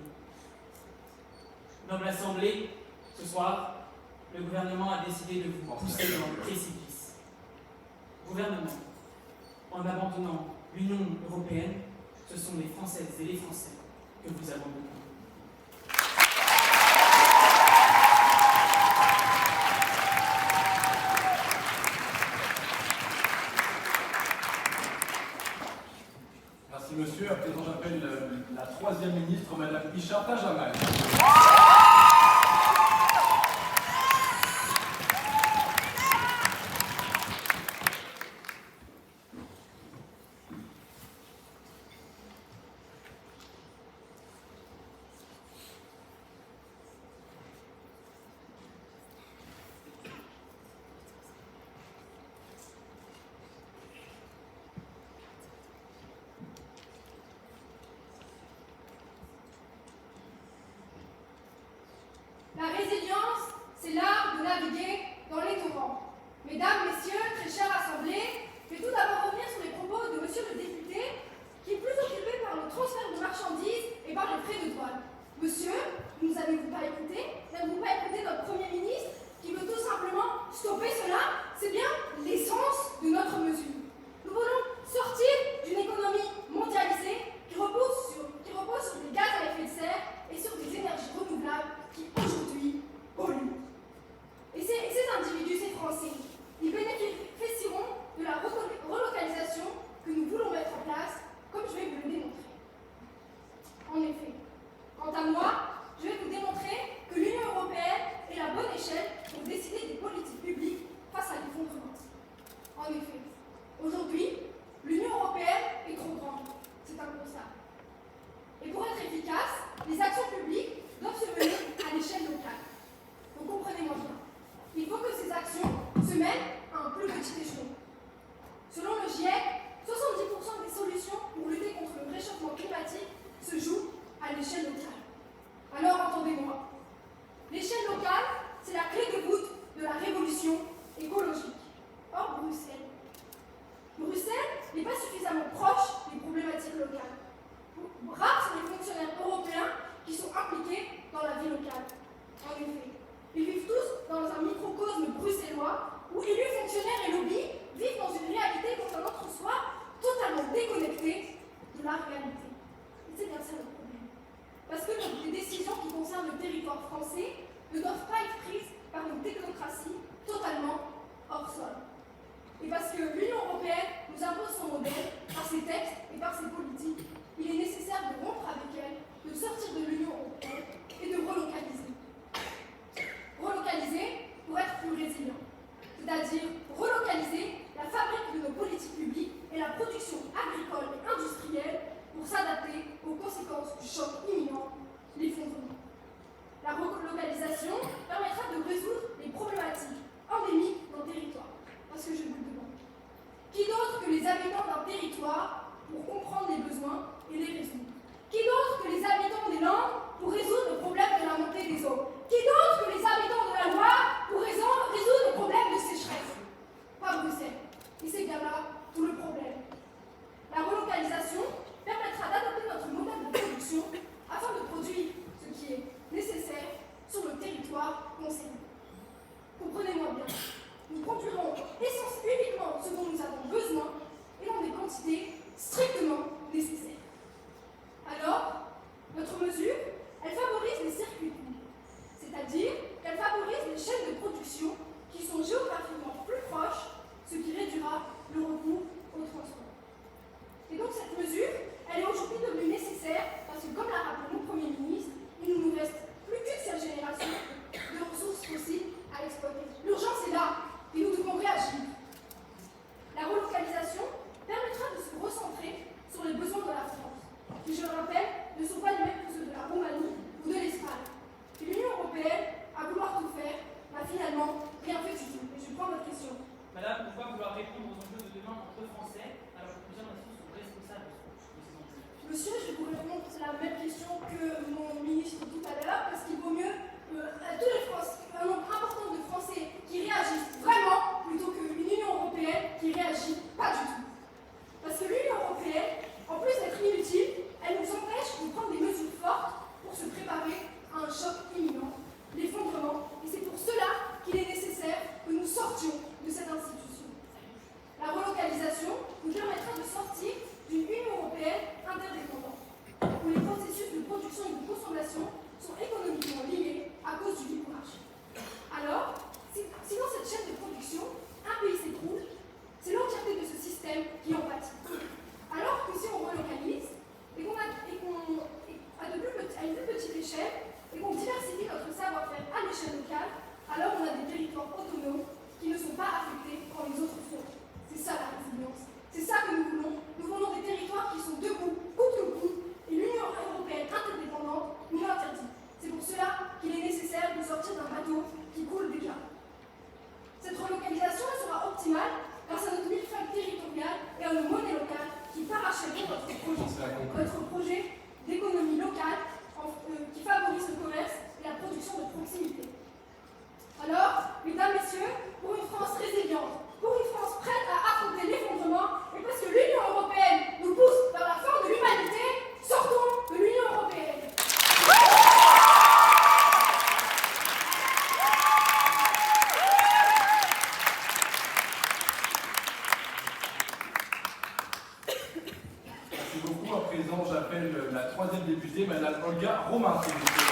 Noble Assemblée, ce soir, le gouvernement a décidé de vous pousser dans le précipice. Gouvernement, en abandonnant l'Union européenne, ce sont les Françaises et les Français que vous abandonnez. Merci monsieur. À présent, j'appelle la troisième ministre, Madame Ishaq Jamal. résilience, c'est l'art de naviguer dans les torrents. Mesdames, messieurs, très chère assemblée, je vais tout d'abord revenir sur les propos de monsieur le député, qui est plus occupé par le transfert de marchandises et par les frais de douane. Monsieur, ne nous avez-vous pas écouté? N'avez-vous pas écouté notre Premier ministre qui veut tout simplement stopper cela? C'est bien l'essence de notre mesure. Nous voulons sortir d'une économie mondialisée qui repose sur des gaz à effet de serre et sur des énergies renouvelables qui aujourd'hui polluent. Et ces individus, ces Français, ils bénéficieront de la relocalisation que nous voulons mettre en place, comme je vais vous le démontrer. En effet, quant à moi, je vais vous démontrer que l'Union européenne est la bonne échelle pour décider des politiques publiques face à l'effondrement. En effet, aujourd'hui, l'Union européenne est trop grande. C'est un constat. Et pour être efficace, les actions publiques doivent se mener à l'échelle locale. Donc comprenez-moi bien. Il faut que ces actions se mènent à un plus petit échelon. Selon le GIEC, 70% des solutions pour lutter contre le réchauffement climatique se jouent à l'échelle locale. Alors entendez-moi, l'échelle locale, c'est la clé de voûte de la révolution écologique. Or, Bruxelles n'est pas suffisamment proche des problématiques locales. Rares sont les fonctionnaires européens qui sont impliqués dans la vie locale. En effet, ils vivent tous dans un microcosme bruxellois où élus, fonctionnaires et lobbies vivent dans une réalité dont un autre soi totalement déconnectée de la réalité. Et c'est bien ça le problème. Parce que les décisions qui concernent le territoire français ne doivent pas être prises par une technocratie totalement hors sol. Et parce que l'Union européenne nous impose son modèle par ses textes et par ses politiques, il est nécessaire de rompre avec elle, de sortir de l'Union européenne et de relocaliser. Relocaliser pour être plus résilient. C'est-à-dire relocaliser la fabrique de nos politiques publiques et la production agricole et industrielle pour s'adapter aux conséquences du choc imminent, l'effondrement. La relocalisation permettra de résoudre les problématiques endémiques d'un territoire. Parce que je vous le demande. Qui d'autre que les habitants d'un territoire pour comprendre les besoins et les résoudre? Qui d'autre que les habitants des Landes pour résoudre le problème de la montée des eaux? Qui d'autre que les habitants de la Loire pour résoudre le problème de sécheresse? Pas Bruxelles. Et c'est bien là tout le problème. La relocalisation permettra d'adapter notre modèle de production afin de produire ce qui est nécessaire sur le territoire concerné. Comprenez-moi bien. Nous produirons uniquement ce dont nous avons besoin et dans des quantités strictement nécessaires. Alors, notre mesure, elle favorise les circuits courts, c'est-à-dire qu'elle favorise les chaînes de production qui sont géographiquement plus proches, ce qui réduira le recours au transport. Et donc cette mesure, elle est aujourd'hui devenue nécessaire parce que, comme l'a rappelé mon Premier ministre, il ne nous reste plus qu'une seule génération de ressources fossiles à exploiter. L'urgence est là. Et nous devons réagir. La relocalisation permettra de se recentrer sur les besoins de la France, qui, je le rappelle, ne sont pas les mêmes que ceux de la Roumanie ou de l'Espagne. Et l'Union européenne, à vouloir tout faire, n'a finalement rien fait du tout. Et je prends votre question. Madame, pourquoi vouloir répondre aux enjeux de demain entre Français alors que plusieurs nations sont responsables de ces enjeux? Monsieur, je vais vous répondre la même question que mon ministre tout à l'heure, parce qu'il vaut mieux à tous les Français, un nombre important de Français qui réagissent vraiment plutôt qu'une Union européenne qui réagit pas du tout. Parce que l'Union européenne, en plus d'être inutile, elle nous empêche de prendre des mesures fortes pour se préparer à un choc imminent, l'effondrement. Et c'est pour cela qu'il est nécessaire que nous sortions de cette institution. La relocalisation nous permettra de sortir d'une Union européenne interdépendante, où les processus de production et de consommation sont économiquement liés à cause du libre marché. Alors, si dans cette chaîne de production, un pays s'écroule, c'est l'entièreté de ce système qui en pâtit. Alors que si on relocalise, et qu'on à une plus petite échelle, et qu'on diversifie notre savoir-faire à l'échelle locale, alors on a des territoires autonomes qui ne sont pas affectés quand les autres font. C'est ça la résilience. C'est ça que nous voulons. Nous voulons des territoires qui sont debout, coûte que coûte, et l'Union européenne interdépendante nous l'interdit. C'est pour cela qu'il est nécessaire de sortir d'un bateau qui coule déjà. Cette relocalisation sera optimale grâce à notre millefeuille territoriale et à nos monnaies locales qui parachèveront notre projet d'économie locale qui favorise le commerce et la production de proximité. Alors, mesdames, messieurs, pour une France résiliente, pour une France prête à affronter l'effondrement, et parce que l'Union européenne nous pousse vers la fin de l'humanité, sortons de l'Union européenne. Merci beaucoup. À présent, j'appelle la troisième députée, Madame Olga Romain. s'il vous plaît.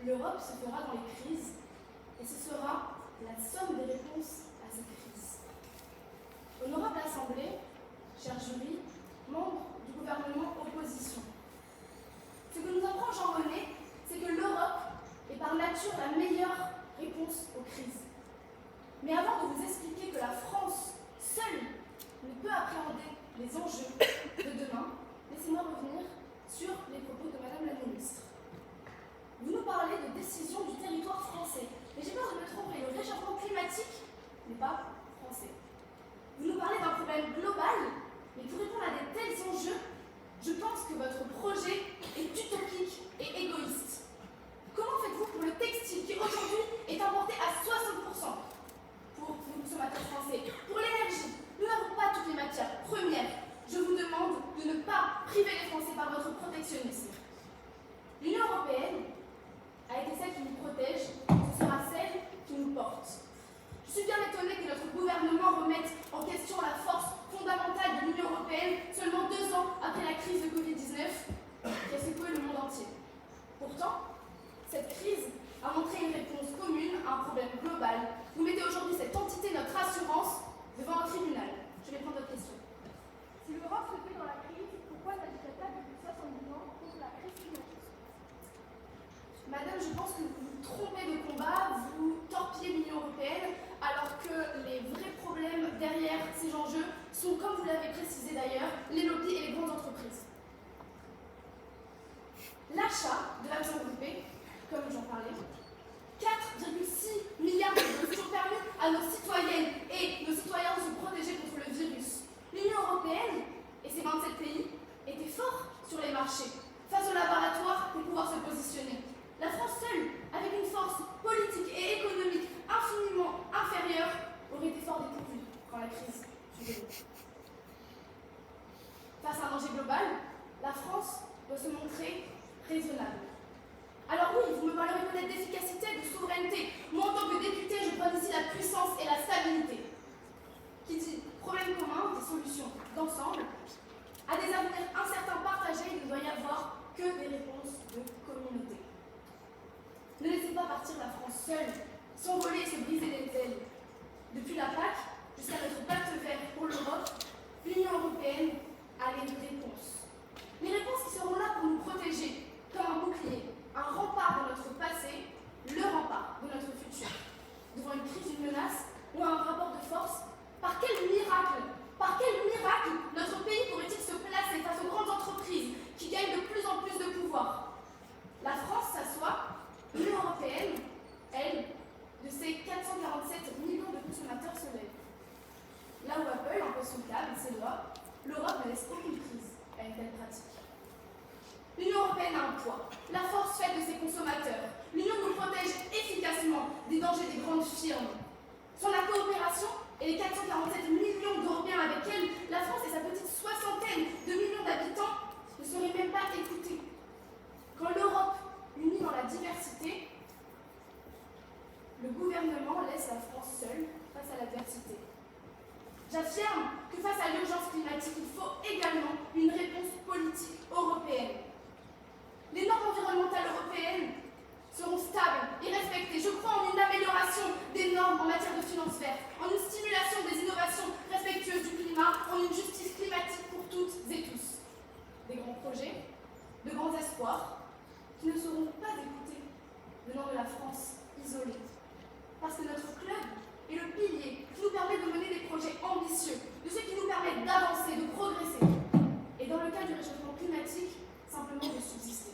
L'Europe se fera dans les crises, et ce sera la somme des réponses à ces crises. Honorable Assemblée, cher jury, membres du gouvernement opposition, ce que nous apprend Jean Monnet, c'est que l'Europe est par nature la meilleure réponse aux crises. Mais avant de vous expliquer que la France seule ne peut appréhender les enjeux de demain, laissez-moi revenir sur les propos de Madame la Ministre. Vous nous parlez de décision du territoire français. Mais j'ai peur de me tromper, le réchauffement climatique n'est pas français. Vous nous parlez d'un problème global, mais pour répondre à de tels enjeux, je pense que votre projet est utopique et égoïste. Comment faites-vous pour le textile qui aujourd'hui est importé à 60% pour nos consommateurs français? Pour l'énergie, nous n'avons pas toutes les matières premières. Je vous demande de ne pas priver les Français par votre protectionnisme. L'Union européenne a été celle qui nous protège, ce sera celle qui nous porte. Je suis bien étonnée que notre gouvernement remette en question la force fondamentale de l'Union européenne seulement 2 ans après la crise de Covid-19 qui a secoué le monde entier. Pourtant, cette crise a montré une réponse commune à un problème global. Vous mettez aujourd'hui cette entité, notre assurance, devant un tribunal. Je vais prendre votre question. Si l'Europe se fait dans la crise, pourquoi n'agit-elle pas depuis 70 ans contre la crise climatique? Madame, je pense que vous vous trompez de combat, vous torpillez l'Union européenne, alors que les vrais problèmes derrière ces enjeux sont, comme vous l'avez précisé d'ailleurs, les lobbies et les grandes entreprises. L'achat de l'avion groupé, comme j'en parlais, 4,6 milliards d'euros qui ont permis à nos citoyennes et nos citoyens de se protéger contre le virus. L'Union européenne et ses 27 pays étaient forts sur les marchés, face aux laboratoires pour pouvoir se positionner. La France seule, avec une force politique et économique infiniment inférieure, aurait été fort dépourvue quand la crise fut venue. Face à un danger global, la France doit se montrer raisonnable. Alors oui, vous me parlerez peut-être d'efficacité, de souveraineté. Moi, en tant que député, je prends ici la puissance et la stabilité. Qui dit problème commun, des solutions d'ensemble, à des avenirs incertains partagés, il ne doit y avoir que des réponses de communauté. Ne laissez pas partir la France seule, s'envoler et se briser les ailes. Depuis la PAC jusqu'à notre pacte vert pour l'Europe, l'Union européenne a les réponses. Les réponses qui seront là pour nous protéger, comme un bouclier, un rempart de notre passé, le rempart de notre futur. Devant une crise, une menace ou un rapport de force, par quel miracle notre pays pourrait-il se placer face aux grandes entreprises qui gagnent de plus en plus de pouvoir? La France s'assoit. L'Union européenne, elle, de ses 447 millions de consommateurs se lève. Là où Apple, un peu sous le câble, ses doigts, l'Europe ne laisse aucune prise à une telle pratique. L'Union européenne a un poids, la force faite de ses consommateurs. L'Union nous protège efficacement des dangers des grandes firmes. Sans la coopération et les 447 millions d'Européens avec elle, la France et sa petite soixantaine de millions d'habitants ne seraient même pas écoutés. Quand l'Europe unie dans la diversité, le gouvernement laisse la France seule face à l'adversité. J'affirme que face à l'urgence climatique, il faut également une réponse politique européenne. Les normes environnementales européennes seront stables et respectées. Je crois en une amélioration des normes en matière de finances vertes, en une stimulation des innovations respectueuses du climat, en une justice climatique pour toutes et tous. Des grands projets, de grands espoirs, qui ne seront pas écoutés venant de la France isolée. Parce que notre club est le pilier qui nous permet de mener des projets ambitieux, de ceux qui nous permettent d'avancer, de progresser. Et dans le cas du réchauffement climatique, simplement de subsister.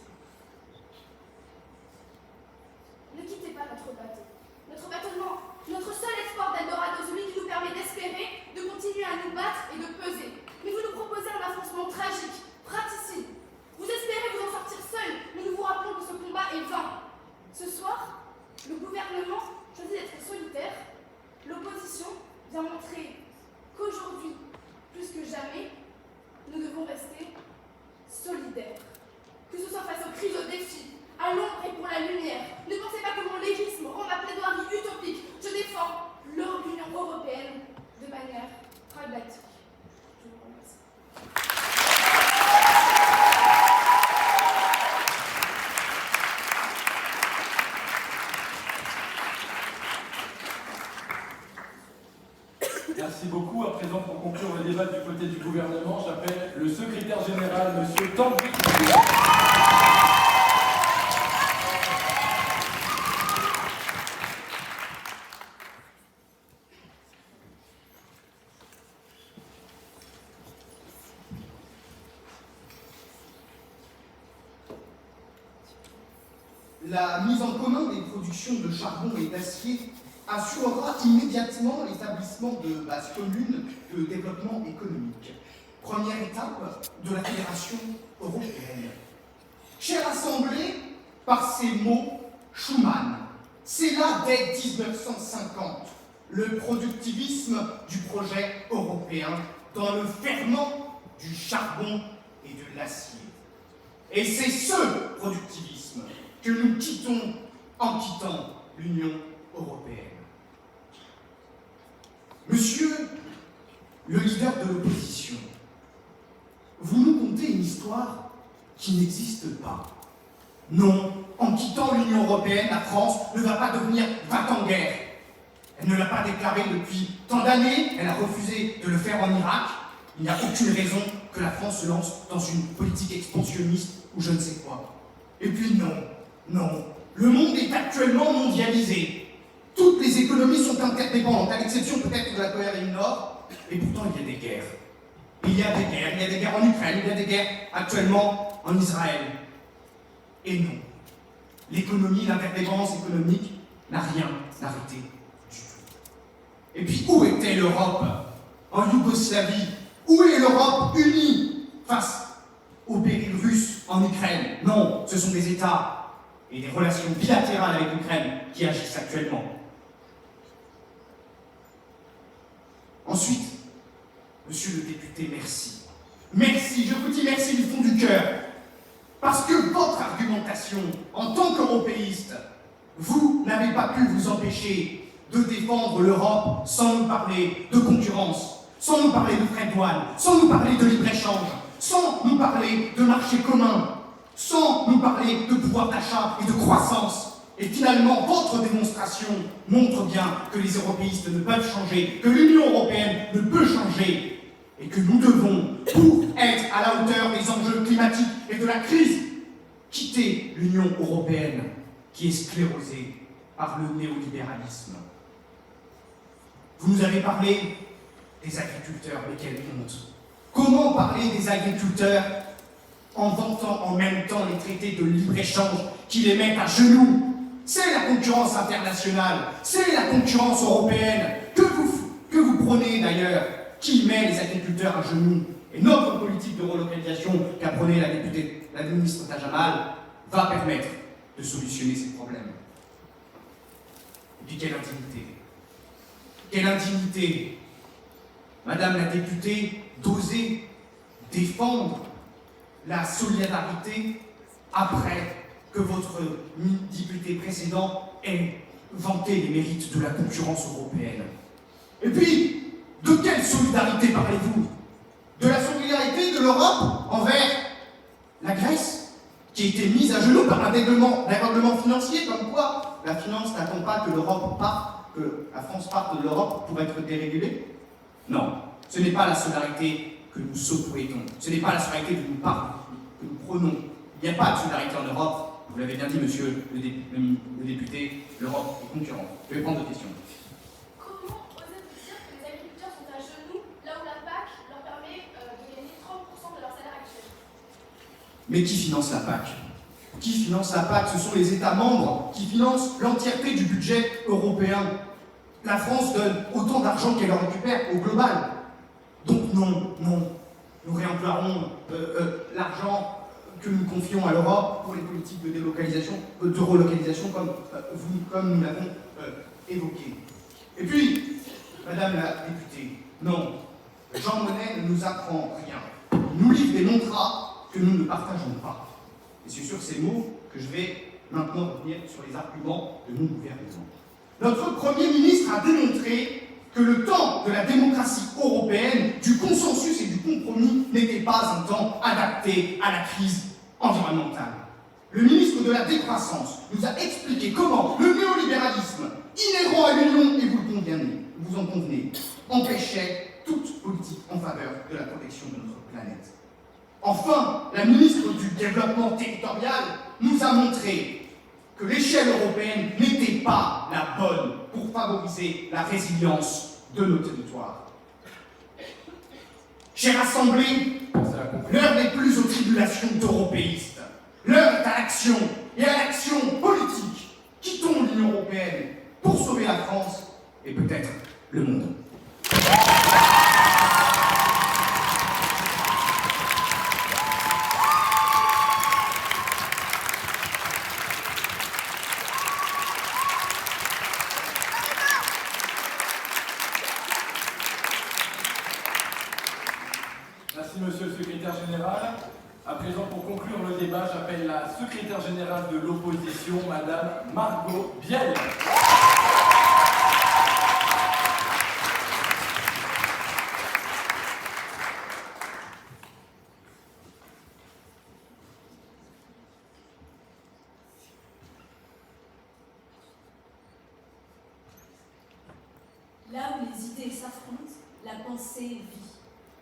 La mise en commun des productions de charbon et d'acier assurera immédiatement l'établissement de bases communes de développement économique. Première étape de la Fédération européenne. Chère Assemblée, par ces mots, Schuman, c'est là dès 1950 le productivisme du projet européen dans le ferment du charbon et de l'acier. Et c'est ce productivisme que nous quittons en quittant l'Union européenne. Monsieur le leader de l'opposition, vous nous contez une histoire qui n'existe pas. Non, en quittant l'Union européenne, la France ne va pas devenir va-t-en-guerre. Elle ne l'a pas déclaré depuis tant d'années, elle a refusé de le faire en Irak. Il n'y a aucune raison que la France se lance dans une politique expansionniste ou je ne sais quoi. Et puis non, le monde est actuellement mondialisé. Toutes les économies sont interdépendantes, à l'exception peut-être de la Corée du Nord, et pourtant il y a des guerres. Il y a des guerres en Ukraine, il y a des guerres actuellement en Israël. Et non, l'économie, l'interdépendance économique n'a rien arrêté du tout. Et puis où était l'Europe en Yougoslavie? Où est l'Europe unie face au péril russe en Ukraine? Non, ce sont des États et des relations bilatérales avec l'Ukraine qui agissent actuellement. Ensuite, monsieur le député, merci. Merci, je vous dis merci du fond du cœur. Parce que votre argumentation, en tant qu'européiste, vous n'avez pas pu vous empêcher de défendre l'Europe sans nous parler de concurrence, sans nous parler de frais de douane, sans nous parler de libre-échange, sans nous parler de marché commun, sans nous parler de pouvoir d'achat et de croissance. Et finalement, votre démonstration montre bien que les européistes ne peuvent changer, que l'Union européenne ne peut changer, et que nous devons, pour être à la hauteur des enjeux climatiques et de la crise, quitter l'Union européenne qui est sclérosée par le néolibéralisme. Vous nous avez parlé des agriculteurs, mais quelle honte! Comment parler des agriculteurs en vantant en même temps les traités de libre-échange qui les mettent à genoux? C'est la concurrence internationale, c'est la concurrence européenne que vous prônez d'ailleurs, qui met les agriculteurs à genoux. Et notre politique de relocalisation qu'a prônée la ministre Tajamal va permettre de solutionner ces problèmes. Et puis quelle indignité! Quelle indignité, Madame la députée, d'oser défendre la solidarité après que votre député précédent ait vanté les mérites de la concurrence européenne. Et puis, de quelle solidarité parlez-vous? De la solidarité de l'Europe envers la Grèce, qui a été mise à genoux par un dérèglement financier, comme quoi la finance n'attend pas que la France parte de l'Europe pour être dérégulée? Non, ce n'est pas la solidarité que nous souhaitons, ce n'est pas la solidarité que nous prenons. Il n'y a pas de solidarité en Europe. Vous l'avez bien dit, monsieur le député, l'Europe est concurrente. Je vais prendre deux questions. Comment osez-vous dire que les agriculteurs sont à genoux là où la PAC leur permet de gagner 30% de leur salaire actuel? Mais qui finance la PAC? Qui finance la PAC? Ce sont les États membres qui financent l'entièreté du budget européen. La France donne autant d'argent qu'elle en récupère au global. Donc non, nous réemploierons l'argent que nous confions à l'Europe pour les politiques de délocalisation, de relocalisation, comme nous l'avons évoqué. Et puis, Madame la députée, non, Jean Monnet ne nous apprend rien. Il nous livre des mantras que nous ne partageons pas. Et c'est sur ces mots que je vais maintenant revenir sur les arguments de mon gouvernement. Notre Premier ministre a démontré que le temps de la démocratie européenne, du consensus et du compromis n'était pas un temps adapté à la crise environnementale. Le ministre de la Décroissance nous a expliqué comment le néolibéralisme, inhérent à l'Union, et vous en convenez, empêchait toute politique en faveur de la protection de notre planète. Enfin, la ministre du Développement territorial nous a montré que l'échelle européenne n'était pas la bonne pour favoriser la résilience de nos territoires. Chère Assemblée, l'heure n'est plus aux tribulations d'européistes. L'heure est à l'action, et à l'action politique. Quittons l'Union européenne pour sauver la France et peut-être le monde. Merci, monsieur le secrétaire général. À présent, pour conclure le débat, j'appelle la secrétaire générale de l'opposition, madame Margot Biel. Là où les idées s'affrontent, la pensée vit.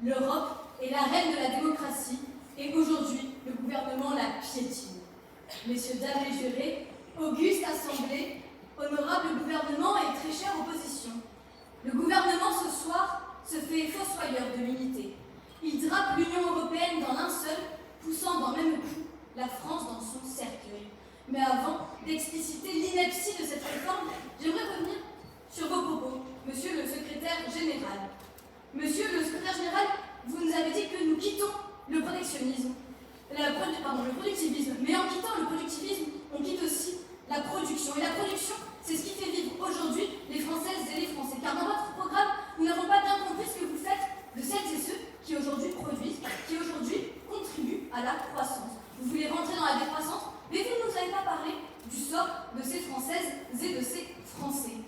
L'Europe est la reine de la démocratie et aujourd'hui, le gouvernement la piétine. Messieurs, dames et jurés, auguste assemblée, honorable gouvernement et très chère opposition. Le gouvernement ce soir se fait fossoyeur de l'unité. Il drape l'Union européenne dans l'un seul, poussant dans le même coup la France dans son cercueil. Mais avant d'expliciter l'ineptie de cette réforme, j'aimerais revenir sur vos propos, monsieur le secrétaire général. Monsieur le secrétaire général, vous nous avez dit que nous quittons le protectionnisme, le productivisme. Mais en quittant le productivisme, on quitte aussi la production. Et la production, c'est ce qui fait vivre aujourd'hui les Françaises et les Français. Car dans votre programme, nous n'avons pas bien compris ce que vous faites de celles et ceux qui aujourd'hui produisent, qui aujourd'hui contribuent à la croissance. Vous voulez rentrer dans la décroissance, mais vous ne nous avez pas parlé du sort de ces Françaises et de ces Français.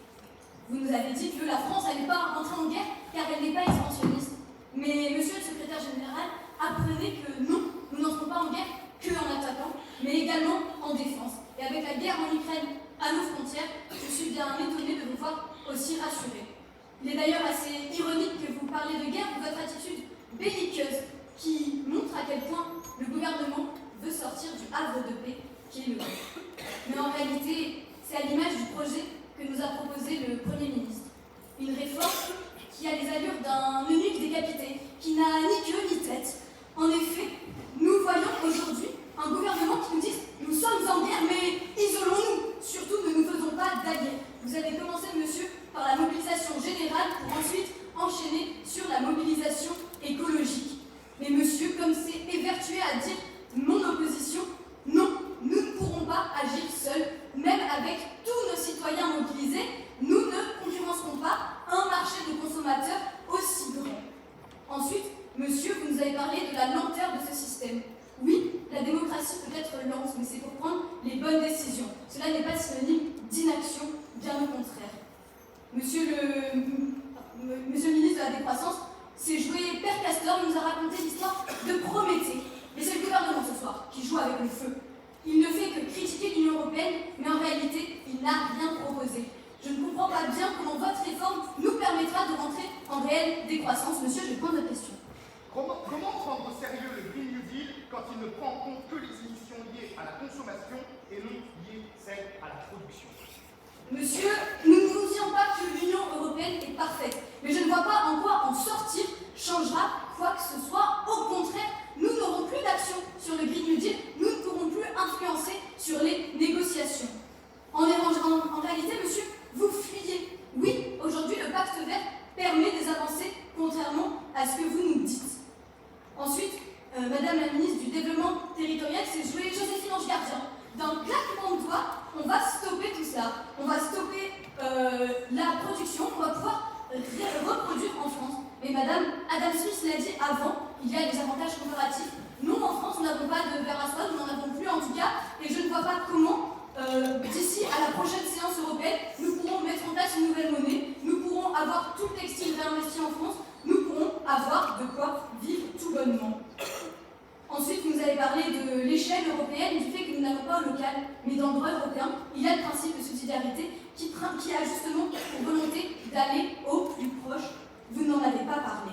Vous nous avez dit que la France n'allait pas rentrer en guerre car elle n'est pas expansionniste. Mais monsieur le secrétaire général, apprenez que non, nous n'entrons pas en guerre que en attaquant, mais également en défense. Et avec la guerre en Ukraine à nos frontières, je suis bien étonnée de vous voir aussi rassurée. Il est d'ailleurs assez ironique que vous parliez de guerre pour votre attitude belliqueuse qui montre à quel point le gouvernement veut sortir du havre de paix qui est le vôtre. Mais en réalité, c'est à l'image du projet que nous a proposé le Premier ministre. Une réforme qui a les allures d'un eunuque décapité, qui n'a ni queue ni tête. En effet, nous voyons aujourd'hui un gouvernement qui nous dit « Nous sommes en guerre, mais isolons-nous. Surtout, ne nous faisons pas d'alliés. » Vous avez commencé, monsieur, par la mobilisation générale pour ensuite enchaîner sur la mobilisation écologique. Mais monsieur, comme c'est évertué à dire « Mon opposition », non, nous ne pourrons pas agir seuls, même avec tous nos citoyens mobilisés, nous ne concurrencerons pas un marché de consommateurs aussi grand. Ensuite, monsieur, vous nous avez parlé de la lenteur de ce système. Oui, la démocratie peut être lente, mais c'est pour prendre les bonnes décisions. Cela n'est pas synonyme d'inaction, bien au contraire. Monsieur le ministre de la Décroissance s'est joué Père Castor, il nous a raconté l'histoire de Prométhée. Mais c'est le gouvernement ce soir qui joue avec le feu. Il ne fait que critiquer l'Union européenne, mais en réalité, il n'a rien proposé. Je ne comprends pas bien comment votre réforme nous permettra de rentrer en réelle décroissance. Monsieur, je prends votre question. Comment prendre au sérieux le Green New Deal quand il ne prend en compte que les émissions liées à la consommation et non liées celles à la production? Monsieur, nous ne vous disons pas que l'Union européenne est parfaite, mais je ne vois pas en quoi en sortir changera quoi que ce soit. Au contraire, nous n'aurons plus d'action sur le Green New Deal, nous ne pourrons plus influencer sur les négociations. En réalité, monsieur, vous fuyez. Oui, aujourd'hui, le pacte vert permet des avancées, contrairement à ce que vous nous dites. Ensuite, Madame la ministre du Développement territorial s'est jouée Joséphine Ange Gardien. D'un claquement de doigts, on va stopper tout ça. On va stopper la production, on va pouvoir reproduire en France. Mais Madame Adam Smith l'a dit avant, il y a des avantages comparatifs. Nous, en France, nous n'avons pas de verre à soie, nous n'en avons plus en tout cas, et je ne vois pas comment, d'ici à la prochaine séance européenne, nous pourrons mettre en place une nouvelle monnaie, nous pourrons avoir tout le textile réinvesti en France, nous pourrons avoir de quoi vivre tout bonnement. Ensuite, vous nous avez parlé de l'échelle européenne, du fait que nous n'avons pas au local, mais dans le droit européen, il y a le principe de subsidiarité qui a justement pour volonté d'aller au plus proche. Vous n'en avez pas parlé.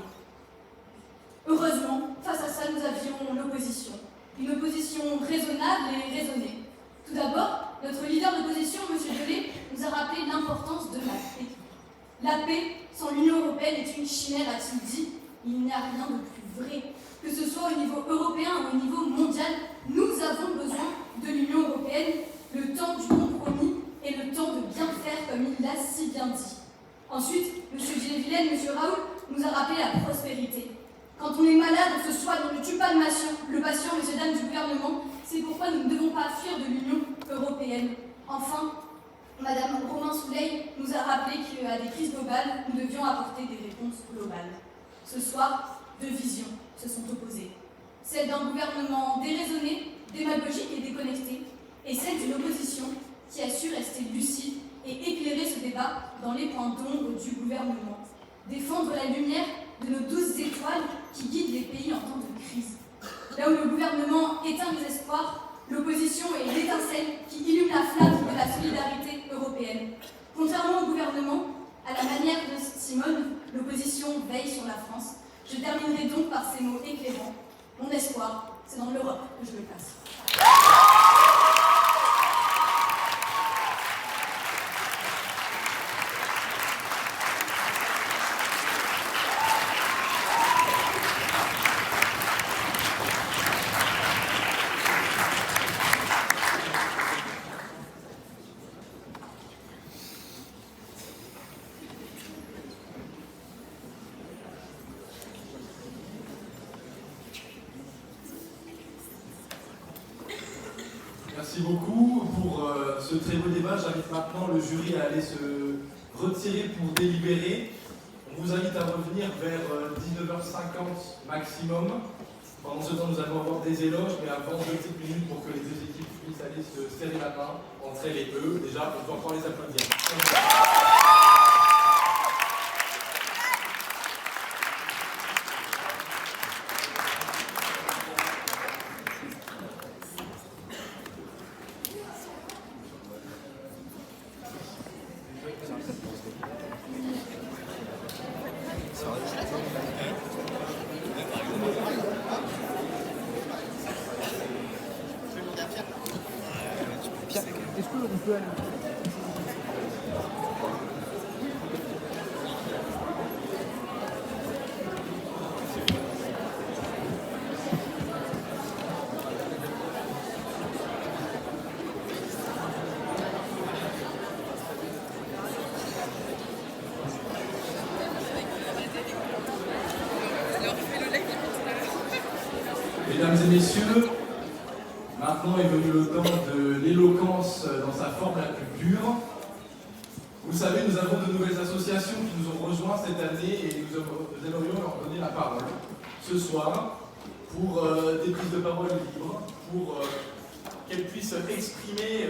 Heureusement, face à ça, nous avions l'opposition. Une opposition raisonnable et raisonnée. Tout d'abord, notre leader d'opposition, M. Violet, nous a rappelé l'importance de la paix. La paix, sans l'Union européenne, est une chimère, a-t-il dit. Il n'y a rien de plus vrai. Que ce soit au niveau européen ou au niveau mondial, nous avons besoin de l'Union européenne, le temps du compromis et le temps de bien faire, comme il l'a si bien dit. Ensuite, M. Gilles-Vilaine, M. Raoul nous a rappelé la prospérité. Quand on est malade, on se soigne, on ne tue pas le patient, messieurs, dames du gouvernement. C'est pourquoi nous ne devons pas fuir de l'Union européenne. Enfin, Madame Romain Souleil nous a rappelé qu'à des crises globales, nous devions apporter des réponses globales. Ce soir, deux visions se sont opposées. Celle d'un gouvernement déraisonné, démagogique et déconnecté, et celle d'une opposition qui a su rester lucide et éclairer ce débat dans les points d'ombre du gouvernement. Défendre la lumière de nos 12 étoiles qui guident les pays en temps de crise. Là où le gouvernement éteint les espoirs, l'opposition est l'étincelle qui illume la flamme de la solidarité européenne. Contrairement au gouvernement, à la manière de Simone, l'opposition veille sur la France. Je terminerai donc par ces mots éclairants. Mon espoir, c'est dans l'Europe que je le place. Merci beaucoup pour ce très beau débat. J'invite maintenant le jury à aller se retirer pour délibérer. On vous invite à revenir vers 19h50 maximum. Pendant ce temps, nous allons avoir des éloges, mais avant 2 petites minutes pour que les deux équipes puissent aller se serrer la main entre elles et eux. Déjà, on peut encore les applaudir. Mesdames et messieurs, maintenant est venu le temps de l'éloquence dans sa forme la plus pure. Vous savez, nous avons de nouvelles associations qui nous ont rejoints cette année et nous aimerions leur donner la parole ce soir pour des prises de parole libres, pour qu'elles puissent exprimer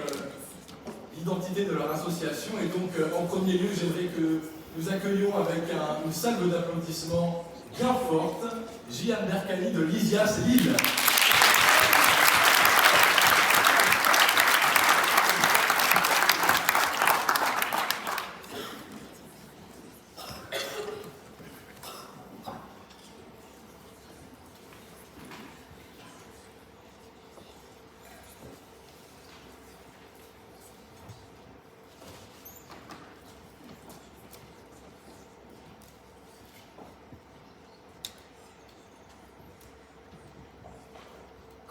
l'identité de leur association. Et donc, en premier lieu, j'aimerais que nous accueillions avec une salve d'applaudissements bien forte Jian Berkani de l'ISIAS Lille.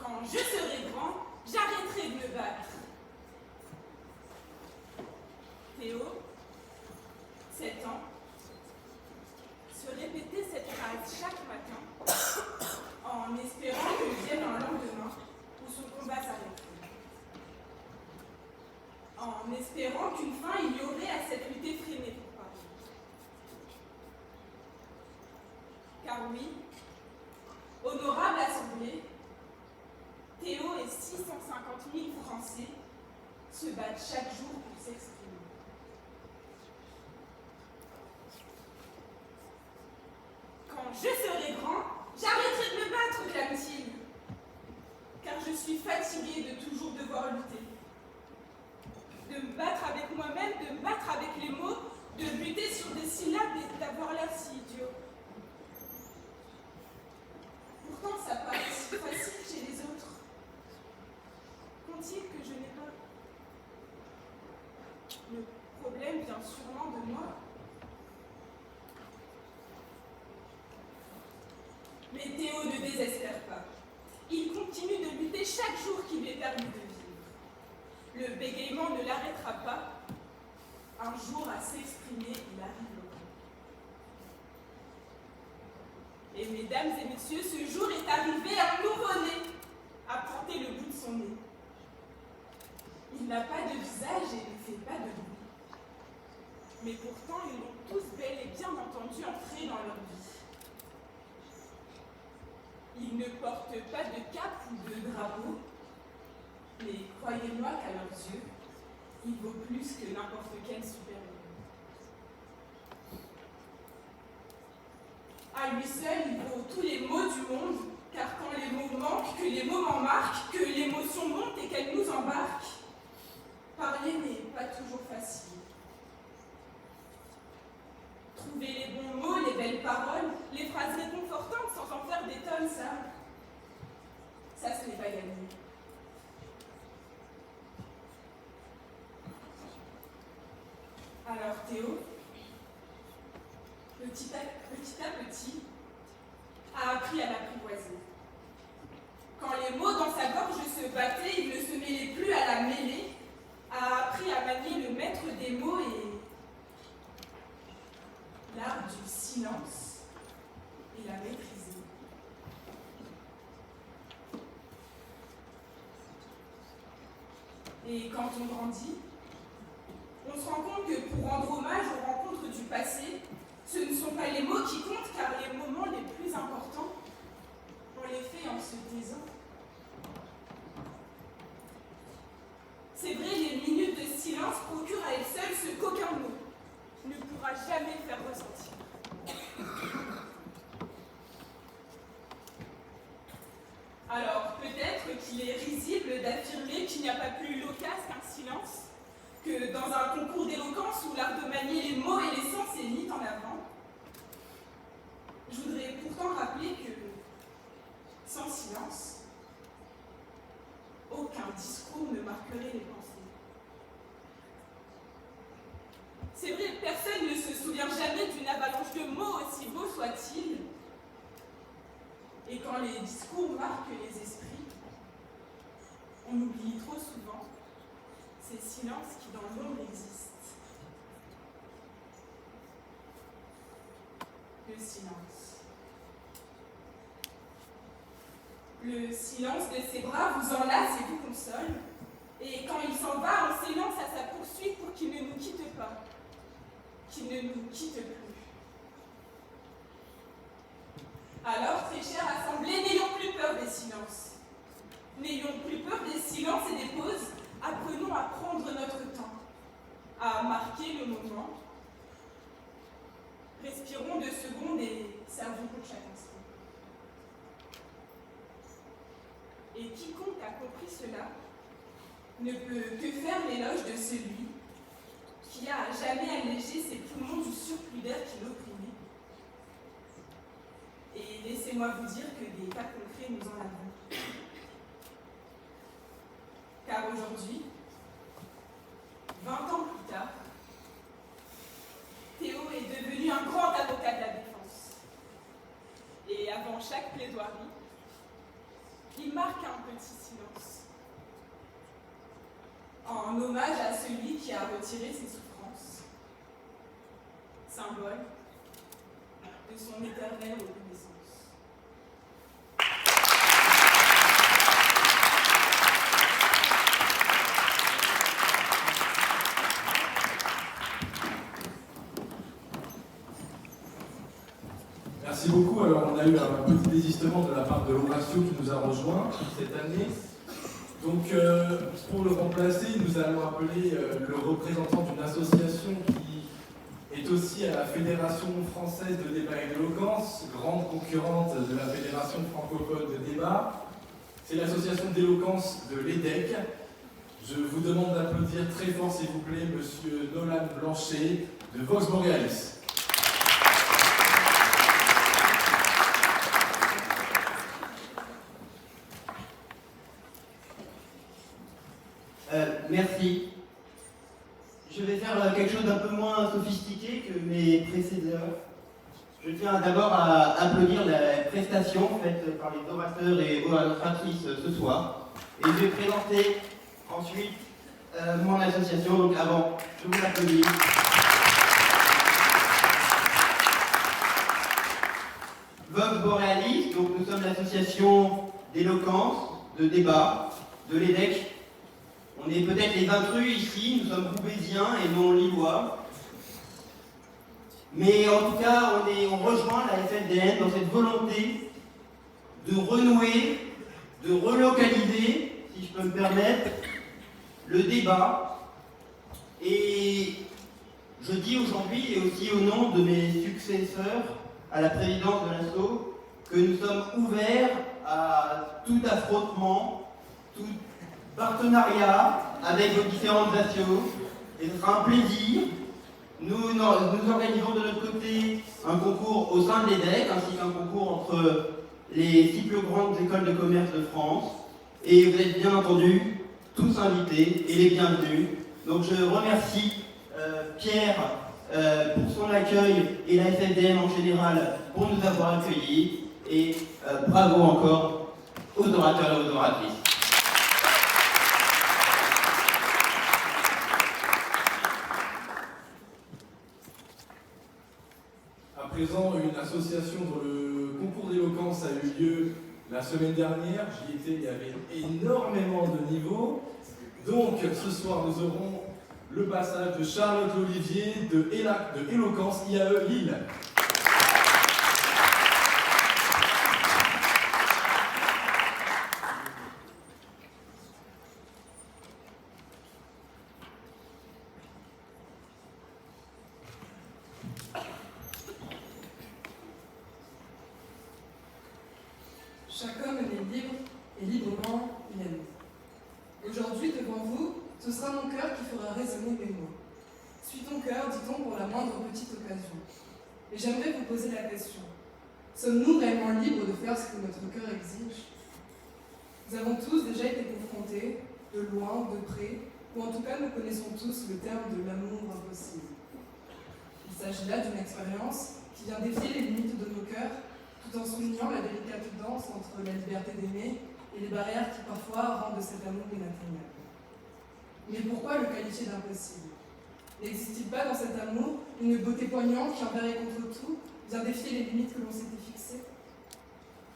Quand je serai grand, j'arrêterai de me battre. Théo, 7 ans, se répétait cette phrase chaque matin en espérant que vienne un lendemain où son combat s'arrêterait. En espérant qu'une fin il y aurait à cette lutte effrénée pour Paris. Car oui, honorable assemblée, Théo et 650 000 Français se battent chaque jour pour s'exprimer. Quand je serai grand, j'arrêterai de me battre, clame-t-il, car je suis fatigué de toujours devoir lutter. De me battre avec moi-même, de me battre avec les mots, de buter sur des syllabes et d'avoir l'air si idiot. comprendront-ils que je n'ai pas... Le problème vient sûrement de moi. Mais Théo ne désespère pas. Il continue de lutter chaque jour qui lui est permis de vivre. Le bégaiement ne l'arrêtera pas. Un jour, à s'exprimer, il arrive au bout. Et mesdames et messieurs, ce jour est arrivé un nouveau-né à pointer le bout de son nez. Il n'a pas de visage et ne fait pas de bruit. Mais pourtant, ils l'ont tous bel et bien entendu entrer dans leur vie. Il ne porte pas de cape ou de drapeau, mais croyez-moi qu'à leurs yeux, il vaut plus que n'importe quel super-héros. À lui seul, il vaut tous les mots du monde, car quand les mots manquent, que les mots m'en marquent, que l'émotion monte et qu'elle nous embarque, parler n'est pas toujours facile. Trouver les bons mots, les belles paroles, les phrases réconfortantes sans en faire des tonnes, ça ce n'est pas gagné. Alors Théo, petit à petit, a appris à l'apprivoiser. Quand les mots dans sa gorge se battaient, il ne se mêlait plus à la mêlée, a appris à manier le maître des mots et l'art du silence et la maîtriser. Et quand on grandit, on se rend compte que pour rendre hommage aux rencontres du passé, ce ne sont pas les mots qui comptent, car les moments les plus importants, on les fait en se taisant. C'est vrai, les minutes de silence procurent à elles seules ce qu'aucun mot ne pourra jamais faire ressentir. Alors, peut-être qu'il est risible d'affirmer qu'il n'y a pas plus loquace qu'un silence, que dans un concours d'éloquence où l'art de manier les mots et les sens est mis en avant. Je voudrais pourtant rappeler que, sans silence, aucun discours ne marquerait les pensées. C'est vrai, personne ne se souvient jamais d'une avalanche de mots, aussi beau soit-il. Et quand les discours marquent les esprits, on oublie trop souvent ces silences qui dans l'ombre existent. Le silence. Le silence de ses bras vous enlace et vous console. Et quand il s'en va, on s'élance à sa poursuite pour qu'il ne nous quitte pas, qu'il ne nous quitte plus. Alors, très chère assemblée, n'ayons plus peur des silences. N'ayons plus peur des silences et des pauses. Apprenons à prendre notre temps, à marquer le moment. Respirons 2 secondes et servons pour chaque instant. Et quiconque a compris cela ne peut que faire l'éloge de celui qui a à jamais allégé ses poumons du surplus d'air qui l'opprimait. Et laissez-moi vous dire que des cas concrets nous en avons. Car aujourd'hui, 20 ans plus tard, Théo est devenu un grand avocat de la défense. Et avant chaque plaidoirie, il marque un petit silence, en hommage à celui qui a retiré ses souffrances, symbole de son éternelle reconnaissance. Merci beaucoup. Alors, on a eu un petit désistement de la part de Horatio qui nous a rejoints cette année. Donc, pour le remplacer, nous allons appeler le représentant d'une association qui est aussi à la Fédération française de débat et d'éloquence, grande concurrente de la Fédération francophone de débat. C'est l'association d'éloquence de l'EDEC. Je vous demande d'applaudir très fort, s'il vous plaît, monsieur Nolan Blanchet de Vox Borealis. Merci. Je vais faire quelque chose d'un peu moins sophistiqué que mes précédents. Je tiens d'abord à applaudir la prestation faite par les orateurs et oratrices ce soir. Et je vais présenter ensuite mon association. Donc avant, je vous applaudis. Vox Borealis, donc nous sommes l'association d'éloquence, de débat, de l'EDEC. On est peut-être les intrus ici, nous sommes roubaisiens et non lillois. Mais en tout cas, on rejoint la FFDN dans cette volonté de renouer, de relocaliser, si je peux me permettre, le débat. Et je dis aujourd'hui, et aussi au nom de mes successeurs à la présidence de l'ASSO, que nous sommes ouverts à tout affrontement, tout partenariat avec vos différentes assos. Et ce sera un plaisir. Nous organisons de notre côté un concours au sein de l'EDEC, ainsi qu'un concours entre les 6 plus grandes écoles de commerce de France. Et vous êtes bien entendu tous invités et les bienvenus. Donc je remercie Pierre pour son accueil et la FFDN en général pour nous avoir accueillis. Et bravo encore aux orateurs et aux oratrices. À présent, une association dont le concours d'éloquence a eu lieu la semaine dernière. J'y étais, il y avait énormément de niveaux. Donc, ce soir, nous aurons le passage de Charlotte Olivier de Éloquence IAE Lille. Chaque homme est libre et librement il aime. Aujourd'hui, devant vous, ce sera mon cœur qui fera résonner mes mots. Suis ton cœur, dit-on, pour la moindre petite occasion. Et j'aimerais vous poser la question. Sommes-nous réellement libres de faire ce que notre cœur exige? Nous avons tous déjà été confrontés, de loin, de près, ou en tout cas nous connaissons tous le terme de l'amour impossible. Il s'agit là d'une expérience qui vient défier les limites de nos cœurs, tout en soulignant la délicate danse entre la liberté d'aimer et les barrières qui parfois rendent cet amour inatteignable. Mais pourquoi le qualifier d'impossible? N'existe-t-il pas dans cet amour une beauté poignante qui, envers et contre tout, vient défier les limites que l'on s'était fixées?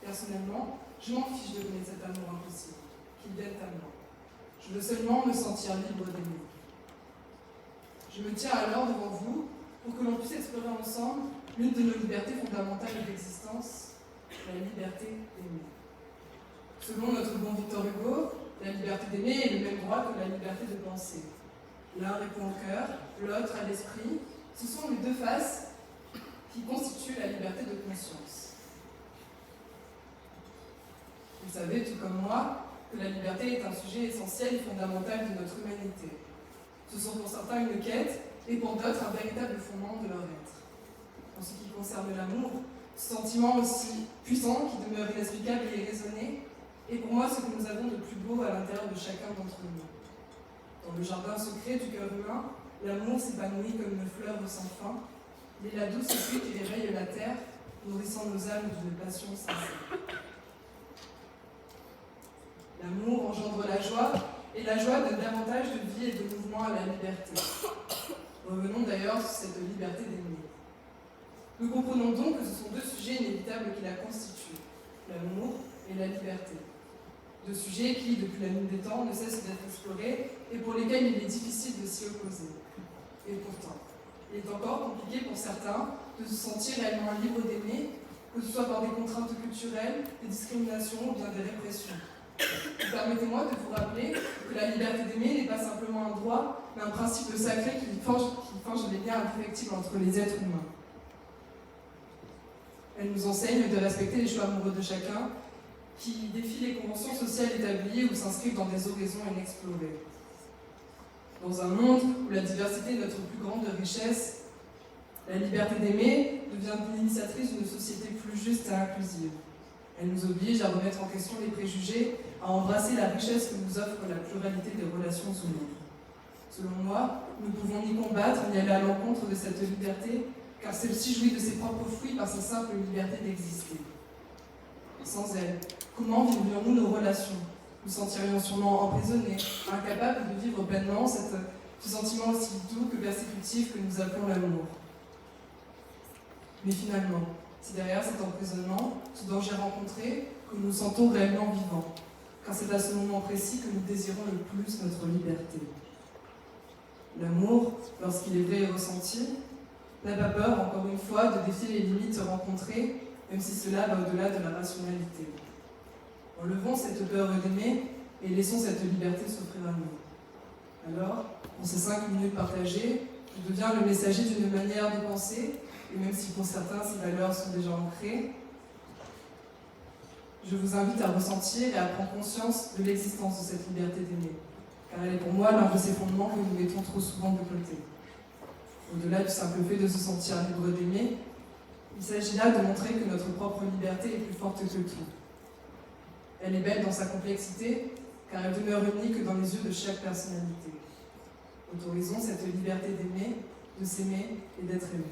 Personnellement, je m'en fiche de donner cet amour impossible, qu'il vienne à moi. Je veux seulement me sentir libre d'aimer. Je me tiens alors devant vous pour que l'on puisse explorer ensemble l'une de nos libertés fondamentales d'existence, la liberté d'aimer. Selon notre bon Victor Hugo, la liberté d'aimer est le même droit que la liberté de penser. L'un répond au cœur, l'autre à l'esprit. Ce sont les deux faces qui constituent la liberté de conscience. Vous savez, tout comme moi, que la liberté est un sujet essentiel et fondamental de notre humanité. Ce sont pour certains une quête et pour d'autres un véritable fondement de leur être. En ce qui concerne l'amour, ce sentiment aussi puissant qui demeure inexplicable et irraisonné, est pour moi ce que nous avons de plus beau à l'intérieur de chacun d'entre nous. Dans le jardin secret du cœur humain, l'amour s'épanouit comme une fleur sans fin. Il est la douce pluie qui réveille la terre, nourrissant nos âmes d'une passion sincère. L'amour engendre la joie, et la joie donne davantage de vie et de mouvement à la liberté. Revenons d'ailleurs sur cette liberté d'aimer. Nous comprenons donc que ce sont deux sujets inévitables qui la constituent, l'amour et la liberté. Deux sujets qui, depuis la nuit des temps, ne cessent d'être explorés et pour lesquels il est difficile de s'y opposer. Et pourtant, il est encore compliqué pour certains de se sentir réellement libre d'aimer, que ce soit par des contraintes culturelles, des discriminations ou bien des répressions. Permettez-moi de vous rappeler que la liberté d'aimer n'est pas simplement un droit, mais un principe sacré qui forge les liens indéfectibles entre les êtres humains. Elle nous enseigne de respecter les choix amoureux de chacun, qui défient les conventions sociales établies ou s'inscrivent dans des horizons inexplorés. Dans un monde où la diversité est notre plus grande richesse, la liberté d'aimer devient l'initiatrice d'une société plus juste et inclusive. Elle nous oblige à remettre en question les préjugés, à embrasser la richesse que nous offre la pluralité des relations humaines. Selon moi, nous ne pouvons ni combattre ni aller à l'encontre de cette liberté, car celle-ci jouit de ses propres fruits par sa simple liberté d'exister. Sans elle, comment vivrions-nous nos relations? Nous sentirions sûrement emprisonnés, incapables de vivre pleinement ce sentiment aussi doux que persécutif que nous appelons l'amour. Mais finalement, c'est derrière cet emprisonnement, ce danger rencontré, que nous nous sentons réellement vivants, car c'est à ce moment précis que nous désirons le plus notre liberté. L'amour, lorsqu'il est vrai et ressenti, n'a pas peur, encore une fois, de défier les limites rencontrées, même si cela va au-delà de la rationalité. Enlevons cette peur d'aimer et laissons cette liberté s'offrir à nous. Alors, pour ces 5 minutes partagées, je deviens le messager d'une manière de penser, et même si pour certains ces valeurs sont déjà ancrées, je vous invite à ressentir et à prendre conscience de l'existence de cette liberté d'aimer, car elle est pour moi l'un de ces fondements que nous mettons trop souvent de côté. Au-delà du simple fait de se sentir libre d'aimer, il s'agit là de montrer que notre propre liberté est plus forte que tout. Elle est belle dans sa complexité, car elle demeure unique dans les yeux de chaque personnalité. Autorisons cette liberté d'aimer, de s'aimer et d'être aimé.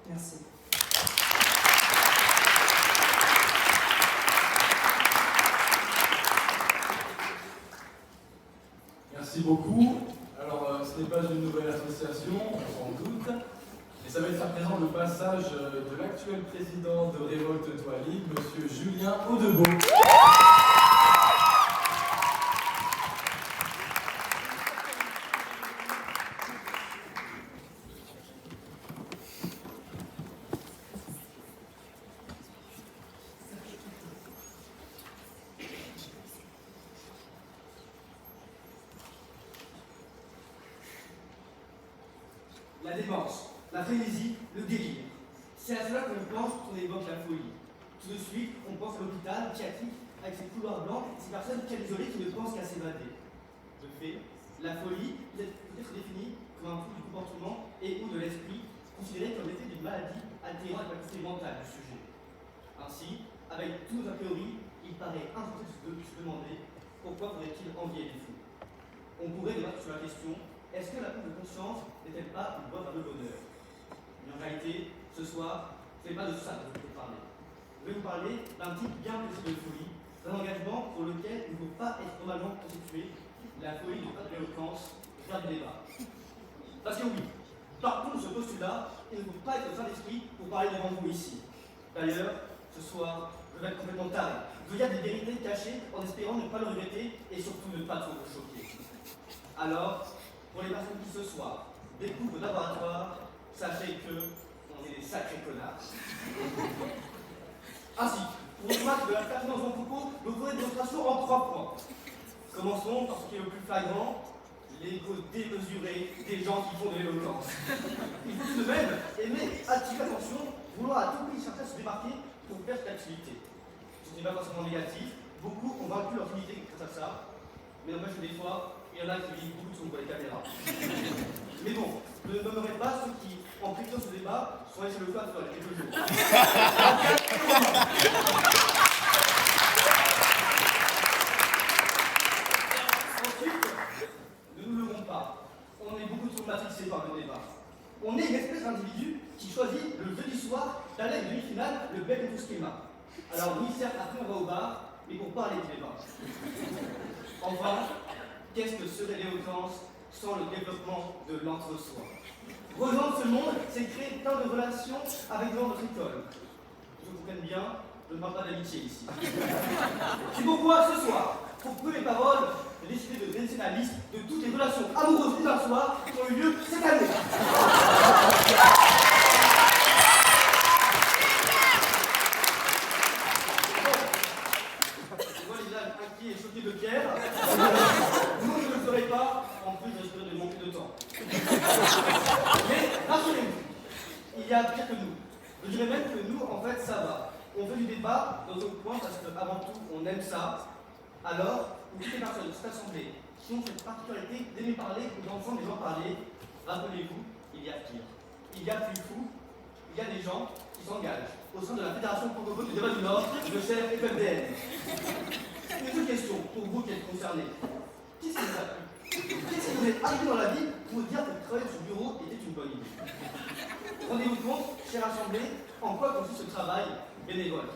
Merci. Merci beaucoup. Alors, ce n'est pas une nouvelle association, sans doute, mais ça va être à présent le passage de l'actuel président de Révolte-toi Libre, M. Julien Audebeau. La démence, la frénésie, le délire. C'est à cela qu'on pense quand on évoque la folie. Tout de suite, on pense à l'hôpital psychiatrique avec ses couloirs blancs, ces personnes isolées qui ne pensent qu'à s'évader. De fait, la folie peut être définie comme un trouble du comportement et ou de l'esprit, considéré comme l'effet d'une maladie altérant la capacité mentale du sujet. Ainsi, avec tous nos a priori, il paraît injuste de se demander pourquoi faudrait-il envier les fous. On pourrait débattre sur la question: est-ce que la prise de conscience n'est-elle pas une voie vers le bonheur? Mais en réalité, ce soir, ce n'est pas de ça que je vais parler. Je vais vous parler d'un type bien précis de folie, d'un engagement pour lequel il ne faut pas être normalement constitué, la folie de pas de l'éloquence, faire du débat. Parce que oui, partons de ce postulat, il ne faut pas être sain d'esprit pour parler devant vous ici. D'ailleurs, ce soir, je vais être complètement taré. Je veux dire des vérités cachées en espérant ne pas le regretter et surtout ne pas trop vous choquer. Alors, pour les personnes qui ce soir découvrent le laboratoire, sachez que on est des sacrés connards. Ainsi, pour combattre de la pertinence de mon propos, nous ferons une démonstration en 3 points. Commençons par ce qui est le plus flagrant, l'ego démesuré des gens qui font de l'éloquence. Il faut tout de même aimer attirer l'attention, vouloir à tout prix chercher à se démarquer pour faire cette activité. Ce n'est pas forcément négatif, beaucoup ont vaincu leur timidité grâce à ça, mais n'empêche que des fois, il y en a qui vivent beaucoup de son pour les caméras. Mais bon, je ne nommerai pas ceux qui, en prévision ce débat, sont allés chez le coiffeur il y a quelques jours. Ensuite, ne nous leurrons pas. On est beaucoup trop matrixés par le débat. On est une espèce d'individu qui choisit le jeudi soir d'aller à une demi-finale, le bec de tout schéma. Alors oui, certes, après on va au bar, mais pour parler du débat. Enfin, qu'est-ce que serait l'éloquence sans le développement de l'entre-soi? Rejoindre ce monde, c'est créer plein de relations avec des gens de notre école. Je vous comprenne bien, je ne parle pas d'amitié ici. C'est pourquoi ce soir, pour peu les paroles, j'ai décidé de dresser la liste de toutes les relations amoureuses et d'un soir qui ont eu lieu cette année. Je vois les âges inquiets et choqués de Pierre. Non, je ne le ferai pas, en plus je risquerai de manquer de temps. Mais rassurez-vous, il y a pire que nous. Je dirais même que nous, en fait, ça va. On fait du débat dans notre coin parce qu'avant tout, on aime ça. Alors, pour toutes les personnes de cette assemblée qui ont cette particularité d'aimer parler ou d'entendre les gens parler, rappelez-vous, il y a pire. Il y a plus fou, il y a des gens qui s'engagent au sein de la Fédération francophone du débat du Nord, de chère FFDN. Une autre question pour vous qui êtes concernés. Qu'est-ce qui vous a plu? Qu'est-ce qui vous est arrivé dans la vie pour vous dire que travailler sur le bureau était une bonne idée? Rendez-vous compte, chère assemblée, en quoi consiste ce travail bénévole?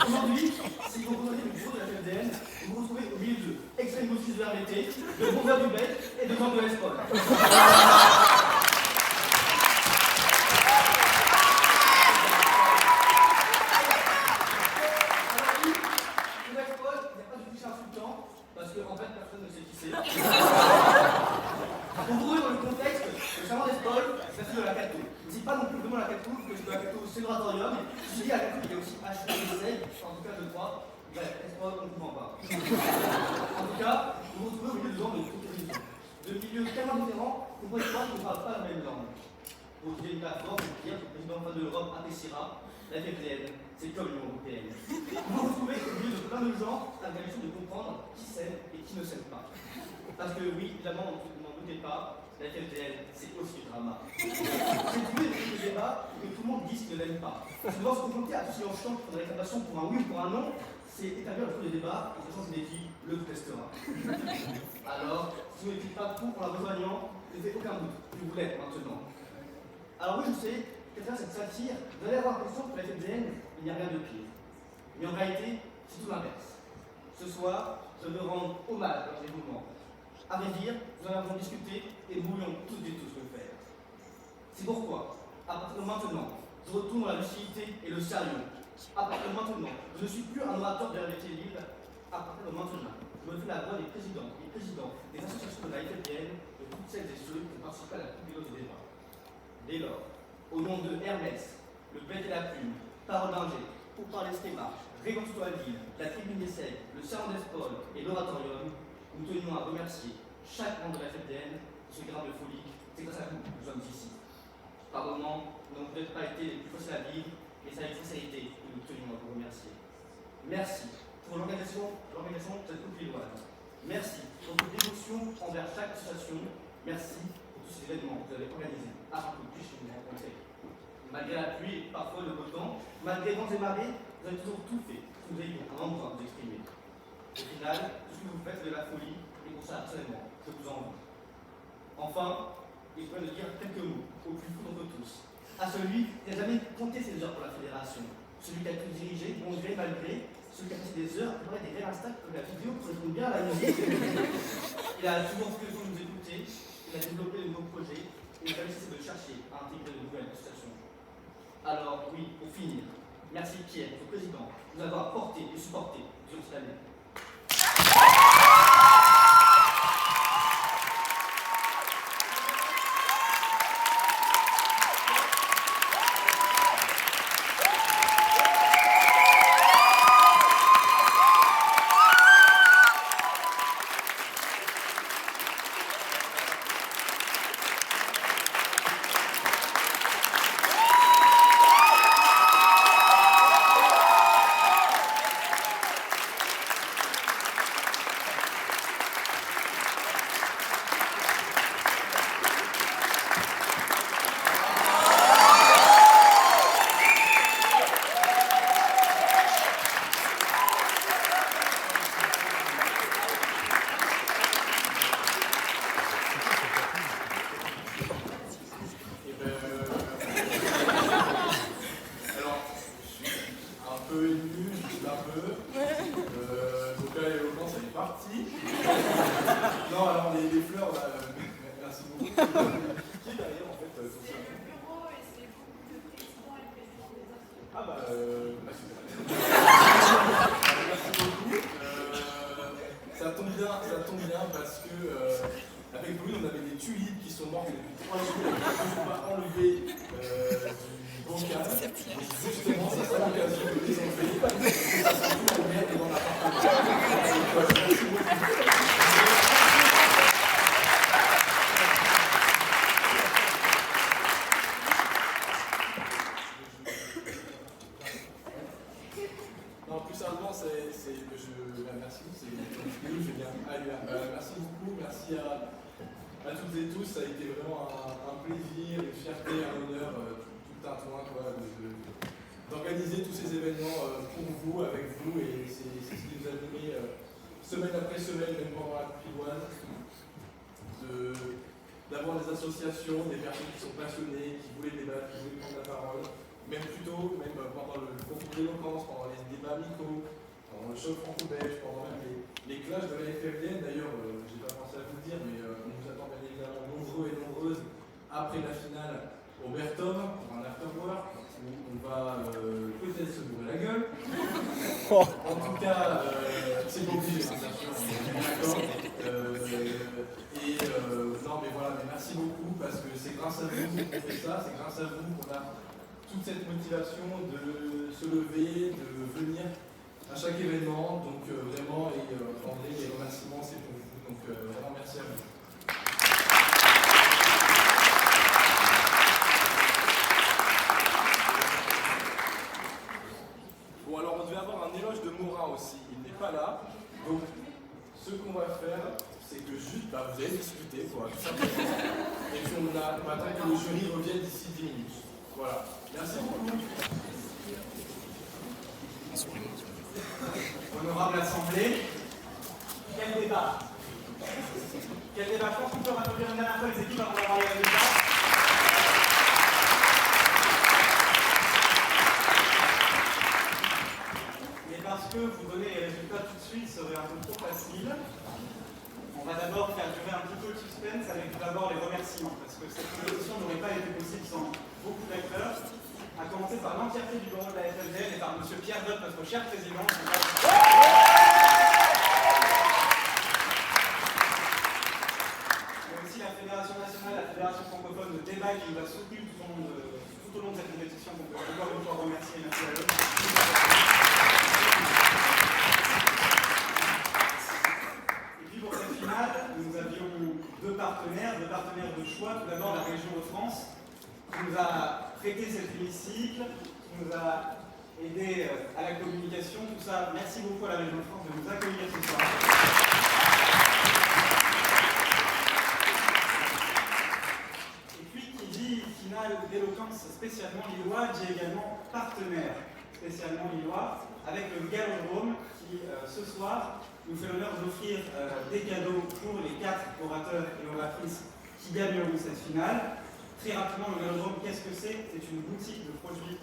Aujourd'hui, si vous rejoignez le bureau de la FFDN, vous vous retrouvez au milieu de extrême gauchistes de RVT, de bombeurs du bec et de gens de l'ESPOL. Parce que, en fait, personne ne sait qui c'est. Pour vous dans le contexte, le serment d'Espol, ça fait de la Cato. Je ne dis pas non plus vraiment la Cato, parce que la Cato, c'est l'oratorium. Je dis la Cato, il y a aussi HESL, en tout cas, je crois. Bref, Espol, on ne comprend pas. En tout cas, vous vous retrouvez au milieu de gens de toutes les religions. De milieux tellement différents, vous pouvez croire qu'on ne parle pas la même langue. Pour utiliser une métaphore, je veux dire que le président de l'Europe appréciera la FFDN. C'est comme l'Union européenne. Vous vous retrouvez au milieu de plein de gens avec la mission de comprendre qui s'aime et qui ne s'aime pas. Parce que oui, évidemment, n'en doutez pas, la FFDN, c'est aussi le drama. C'est tout le débat que tout le monde dise qu'il ne l'aime pas. Se devoir se confronter à tous ces enchants qui font de la réclamation pour un oui ou pour un non, c'est établir le fond des débats et ce genre d'inédit le testera. Alors, si vous n'êtes pas pour en la rejoignant, ne faites aucun doute, vous l'êtes maintenant. Alors oui, je sais, qu'à travers cette satire, vous allez avoir l'impression que la FFDN, il n'y a rien de pire. Mais en réalité, c'est tout l'inverse. Ce soir, je veux rendre hommage à leurs dévouements. À vrai dire, nous en avons discuté et nous voulions toutes et tous le faire. C'est pourquoi, à partir de maintenant, je retourne dans la lucidité et le sérieux. À partir de maintenant, je ne suis plus un orateur de la vérité libre. À partir de maintenant, je me fais la voix des présidents, des associations de la FFDN, de toutes celles et ceux qui participent à la publication du débat. Dès lors, au nom de Hermès, le bête et la plume, Parole d'Ingé, pour parler Stémarche, Réponse-toi à l'île, la Tribune des Secs, le Serment d'Espol et l'Oratorium, nous tenions à remercier chaque membre de la FFDN pour ce grain de folie. C'est grâce à vous que nous sommes ici. Par moments, nous n'avons peut-être pas été les plus faciles à vivre, mais c'est avec sincérité que nous tenions à vous remercier. Merci pour l'organisation de cette coupe lilloise. Merci pour votre dévotion envers chaque association. Merci pour tous ces événements que vous avez organisés afin que nous puissions nous rencontrer. Malgré la pluie et parfois le beau temps, malgré vents et marées, vous avez toujours tout fait pour que nous ayons un endroit à vous exprimer. Au final, tout ce que vous faites, c'est de la folie, et pour ça, absolument, je vous en veux. Enfin, il faudrait me dire quelques mots au plus fou d'entre tous, à celui qui n'a jamais compté ses heures pour la fédération, celui qui a tout dirigé, bon gré, mal gré, celui qui a passé des heures à préparer des réels instables comme la vidéo correspond bien à la musique. Il a toujours pris le temps de nous écouter, il a développé de nouveaux projets, et il a cessé de chercher à intégrer de nouvelles associations. Alors oui, pour finir, merci Pierre, notre président, de nous avoir porté et supporté durant cette année. d'organiser tous ces événements pour vous, avec vous, et c'est ce qui nous a animés semaine après semaine, même pendant la piloine, d'avoir des associations, des personnes qui sont passionnées, qui voulaient débattre, qui voulaient prendre la parole, même pendant le concours d'éloquence, pendant les débats amicaux, pendant le choc franco-belge, pendant même les clashs de la FFDN. D'ailleurs, je n'ai pas pensé à vous le dire, mais on vous attend bien évidemment nombreux et nombreuses après la finale au Bertom pour un afterwork où on va peut-être se bourrer la gueule. En tout cas, c'est pas obligé, bien sûr, on est d'accord. Non, mais voilà, mais merci beaucoup parce que c'est grâce à vous qu'on fait ça, c'est grâce à vous qu'on a toute cette motivation de se lever, de venir à chaque événement. Donc vraiment, et André, les remerciements, c'est pour vous. Donc vraiment, merci à vous. Bon, alors on devait avoir un éloge de Morin aussi, il n'est pas là. Donc ce qu'on va faire, c'est que juste, vous allez discuter, quoi, tout simplement. Et puis on attend que le jury revienne d'ici 10 minutes. Voilà. Merci beaucoup. Honorable Assemblée, quel débat? Quel débat? Je pense qu'on peut applaudir une dernière fois les équipes avant d'avoir les résultats. Mais parce que vous donner les résultats tout de suite serait un peu trop facile, on va d'abord faire durer un petit peu le suspense avec tout d'abord les remerciements, parce que cette compétition n'aurait pas été possible sans beaucoup d'acteurs, à commencer par l'entièreté du bureau de la FFDN et par M. Pierre Dott, notre cher président. Mais aussi la Fédération nationale, la Fédération francophone de débat qui nous a soutenus tout au long de cette compétition, donc on peut encore une fois remercier, merci à eux. Pour cette finale, nous avions deux partenaires de choix. Tout d'abord, la région de France, qui nous a prêté cet hémicycle, qui nous a aidé à la communication. Tout ça, merci beaucoup à la région de France de nous accueillir ce soir. Et puis, qui dit finale d'éloquence spécialement lillois, dit également partenaire spécialement lillois, avec le Galodrome qui, ce soir, nous fait l'honneur d'offrir des cadeaux pour les 4 orateurs et oratrices qui gagneront cette finale. Très rapidement, le Galodrome, qu'est-ce que c'est? C'est une boutique de produits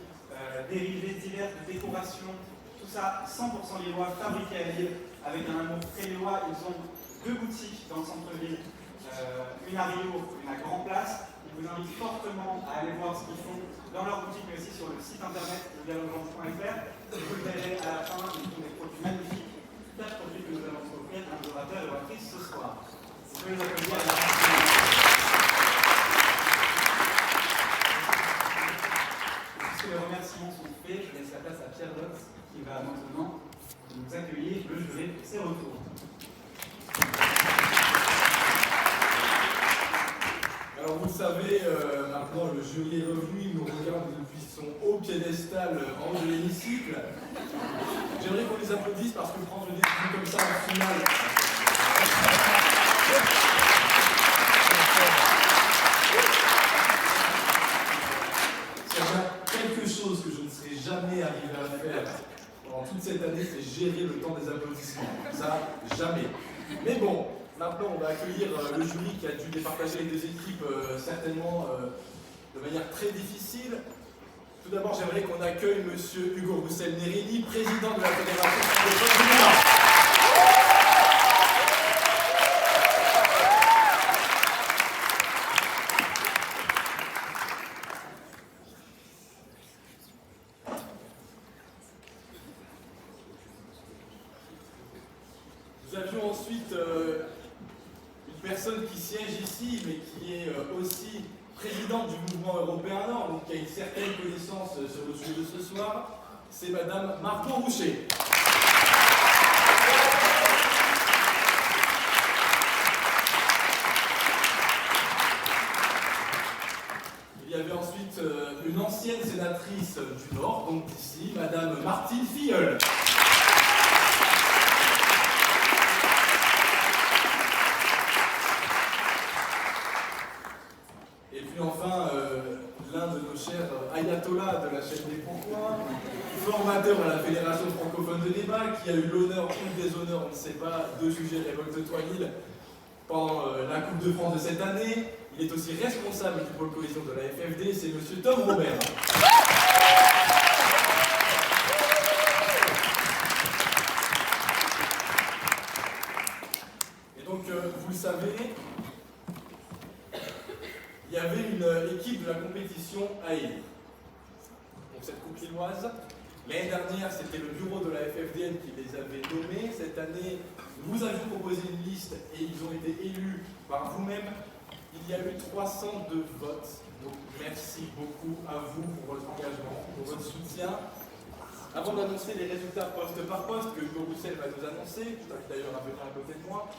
dérivés divers, de décoration, tout ça 100% lillois, fabriqué à Lille, avec un amour très lillois. Ils ont 2 boutiques dans le centre-ville, une à Rio, une à Grand Place. Je vous invite fortement à aller voir ce qu'ils font dans leur boutique, mais aussi sur le site internet galodrome.fr. Vous le verrez à la fin, ils font des produits magnifiques. 4 produits que nous allons offrir à nos orateurs et oratrices ce soir. Vous pouvez les applaudir à la fin. Puisque les remerciements sont faits, je laisse la place à Pierre Dott qui va maintenant nous accueillir le jury pour ses retours. Alors vous le savez, maintenant le jury est revenu, il nous regarde depuis son haut piédestal en haut de l'hémicycle. J'aimerais qu'on les applaudisse parce que prendre une décision comme ça en finale. C'est quelque chose que je ne serais jamais arrivé à faire pendant toute cette année, c'est gérer le temps des applaudissements. Ça, jamais. Mais bon. Maintenant, on va accueillir le jury qui a dû départager les 2 équipes certainement de manière très difficile. Tout d'abord, j'aimerais qu'on accueille M. Hugo Roussel-Nerini, président de la Fédération francophone du Nord. Nous avions ensuite une personne qui siège ici, mais qui est aussi présidente du mouvement européen Nord, donc qui a une certaine connaissance sur le sujet de ce soir, c'est Madame Margot Roucher. Il y avait ensuite une ancienne sénatrice du Nord, donc d'ici, Madame Martine Filleul. Et puis enfin, l'un de nos chers ayatollah de la chaîne des Pourquoi, formateur à la Fédération francophone de débat, qui a eu l'honneur ou le déshonneur, on ne sait pas, de juger Révolte-toi Lille pendant la Coupe de France de cette année. Il est aussi responsable du pôle cohésion de la FFD, c'est monsieur Tom Robert. Et donc, vous le savez, il y avait une équipe de la compétition à élire. Pour cette coupe lilloise, l'année dernière, c'était le bureau de la FFDN qui les avait nommés. Cette année, nous vous avions proposé une liste et ils ont été élus par vous-même. Il y a eu 302 votes. Donc merci beaucoup à vous pour votre engagement, pour votre soutien. Avant d'annoncer les résultats poste par poste que Hugo Roussel va nous annoncer, je t'invite d'ailleurs à venir à côté de moi,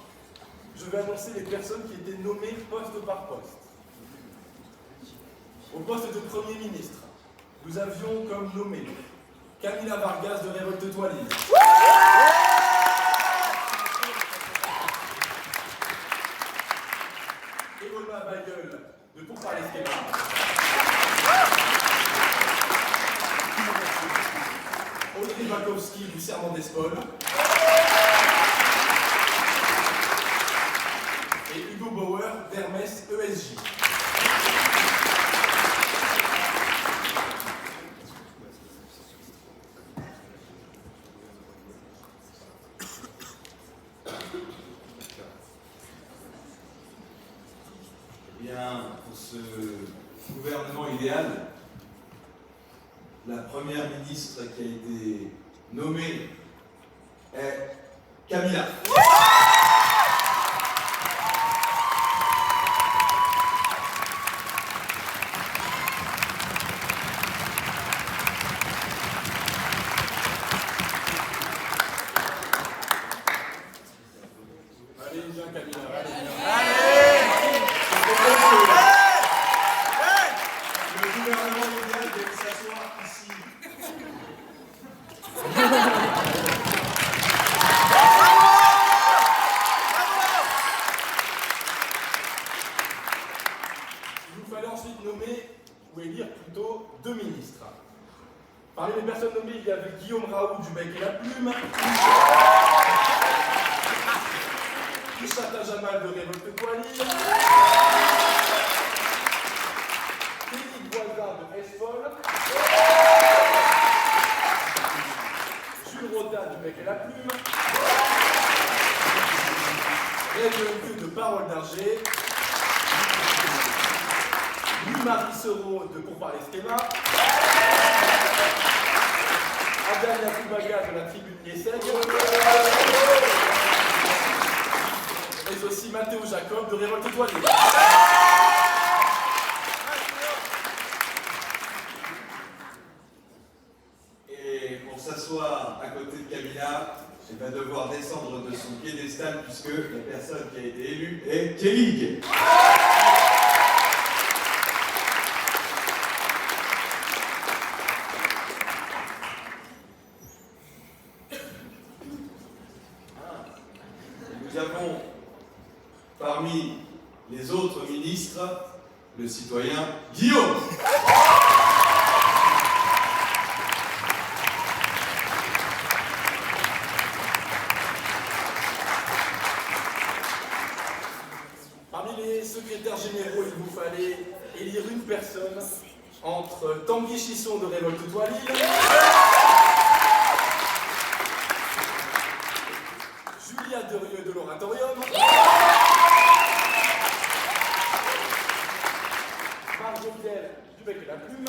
je vais annoncer les personnes qui étaient nommées poste par poste. Au poste de Premier ministre, nous avions comme nommé Camila Vargas de Révolte-toi Lille. Eoma Bayeul de Pourparlers Schema. Audrey Bakowski du Serment d'Espol. Et Hugo Bauer d'Hermès ESJ. Pour ce gouvernement idéal, la première ministre qui a été nommée est Camila. Allez, viens Camila, allez, viens. Le gouvernement idéal doit s'asseoir ici. Il nous fallait ensuite nommer, ou élire plutôt, 2 ministres. Parmi les personnes nommées, il y avait Guillaume Raoult du Bec et la Plume, Ishata Jamal de Révolte-toi Lille, Philippe Boisard de Espol, Jules Roda du Bec et la Plume, Réveilleux de Parole d'Arger, Louis-Marie Sereau de Pourparlers Schema, Adam Yakoubaga de la Tribune Yesseg, mais aussi Mathéo Jacob de Révolte-toi Lille. Et pour s'asseoir à côté de Camila, il va devoir descendre de son piédestal puisque la personne qui a été élue est Kelly. Nous avons parmi les autres ministres le citoyen Guillaume. Parmi les secrétaires généraux, il vous fallait élire une personne entre Tanguy Chisson de Révolte-toi Lille, Julia Derieux de l'Oratorium, Margot Biel du Bec et la Plume,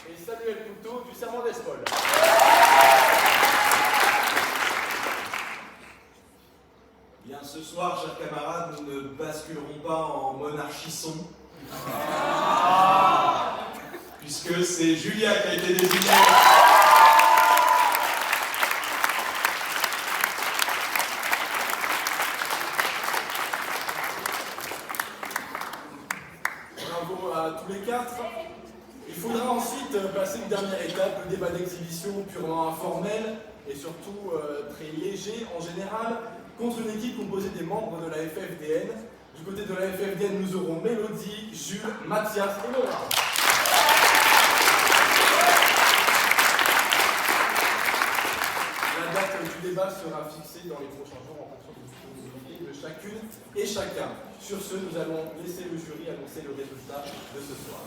et Samuel Couteau du Serment d'Espol. Bien, ce soir, chers camarades, nous ne basculerons pas en monarchisson. Puisque c'est Julia qui a été désignée. Bravo à tous les 4. Il faudra ensuite passer une dernière étape, le débat d'exhibition purement informel et surtout très léger en général, contre une équipe composée des membres de la FFDN. Du côté de la FFDN, nous aurons Mélodie, Jules, Mathias et Laura. La date du débat sera fixée dans les prochains jours en fonction des disponibilités de chacune et chacun. Sur ce, nous allons laisser le jury annoncer le résultat de ce soir.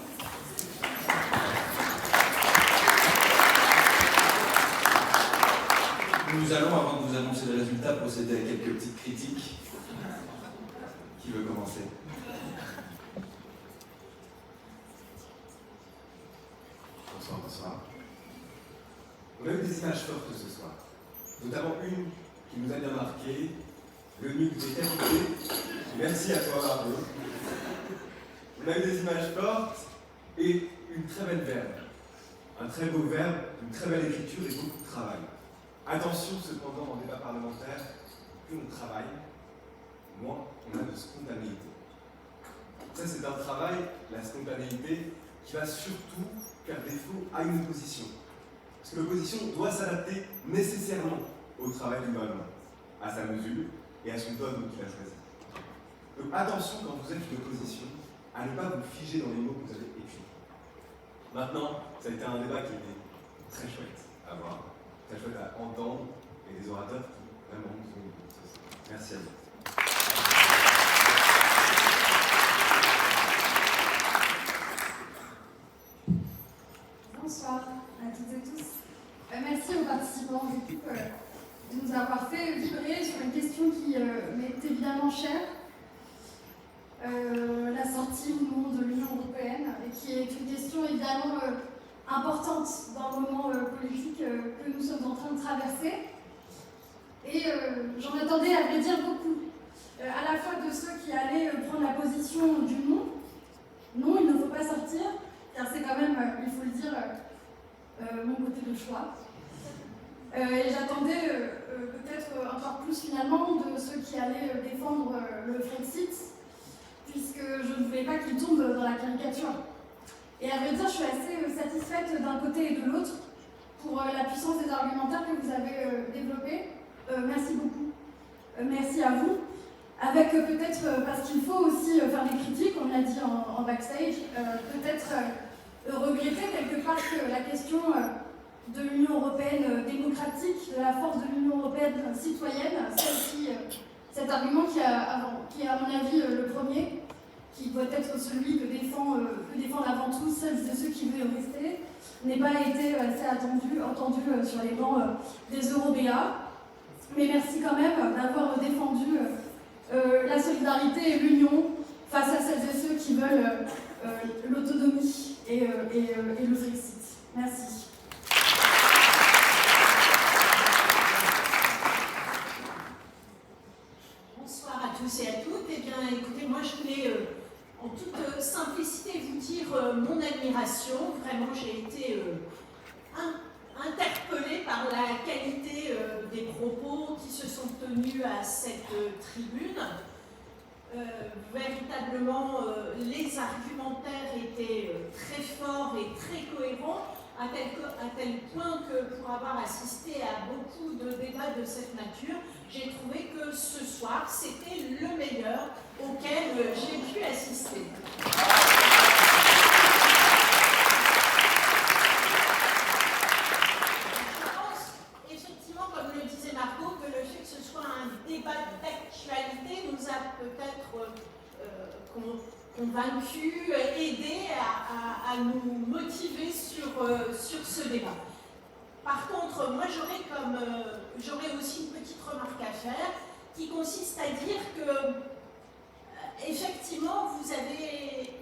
Nous allons, avant de vous annoncer le résultat, procéder à quelques petites critiques. Qui veut commencer? Bonsoir, bonsoir. On a eu des images fortes ce soir, notamment une qui nous a bien marqué, le nuque décapité. Merci à toi, Margot. On a eu des images fortes et une très belle verbe. Un très beau verbe, une très belle écriture et beaucoup de travail. Attention cependant, en débat parlementaire, plus on travaille, moins on a de spontanéité. Ça, c'est un travail, la spontanéité, qui va surtout faire défaut à une opposition. Parce que l'opposition doit s'adapter nécessairement au travail du gouvernement, à sa mesure et à son dogme qu'il a choisi. Donc attention quand vous êtes une opposition, à ne pas vous figer dans les mots que vous avez écrits. Maintenant, ça a été un débat qui était très chouette à voir, très chouette à entendre, et des orateurs qui vraiment nous ont dit. Merci à vous. Bonsoir à toutes et tous. Merci aux participants du coup de nous avoir fait vibrer sur une question qui m'est évidemment chère, la sortie ou non de l'Union européenne, et qui est une question évidemment importante dans le moment politique que nous sommes en train de traverser. Et j'en attendais à vrai dire beaucoup, à la fois de ceux qui allaient prendre la position du non. Non, il ne faut pas sortir, car c'est quand même, il faut le dire, mon côté de choix. Et j'attendais peut-être encore plus finalement de ceux qui allaient défendre le Frexit, puisque je ne voulais pas qu'il tombe dans la caricature. Et à vrai dire, je suis assez satisfaite d'un côté et de l'autre pour la puissance des argumentaires que vous avez développés. Merci beaucoup. Merci à vous. Avec peut-être, parce qu'il faut aussi faire des critiques, on l'a dit en backstage, peut-être regretter quelque part que la question de l'Union européenne démocratique, de la force de l'Union européenne citoyenne, cet argument qui est à mon avis le premier, qui doit être celui que défendent avant tout celles et ceux qui veulent rester, n'ait pas été assez entendu sur les bancs des Européens. Mais merci quand même d'avoir défendu la solidarité et l'union face à celles et ceux qui veulent l'autonomie et le Frexit. Merci. Bonsoir à tous et à toutes. Eh bien, écoutez, moi je voulais en toute simplicité vous dire mon admiration. Vraiment, j'ai été interpellée par la qualité des propos qui se sont tenus à cette tribune. Véritablement, les argumentaires étaient très forts et très cohérents, à tel point que pour avoir assisté à beaucoup de débats de cette nature, j'ai trouvé que ce soir, c'était le meilleur auquel j'ai pu assister. Comme le disait Margot, que le fait que ce soit un débat d'actualité nous a peut-être convaincus, aidés à nous motiver sur ce débat. Par contre, moi j'aurais aussi une petite remarque à faire qui consiste à dire que effectivement vous avez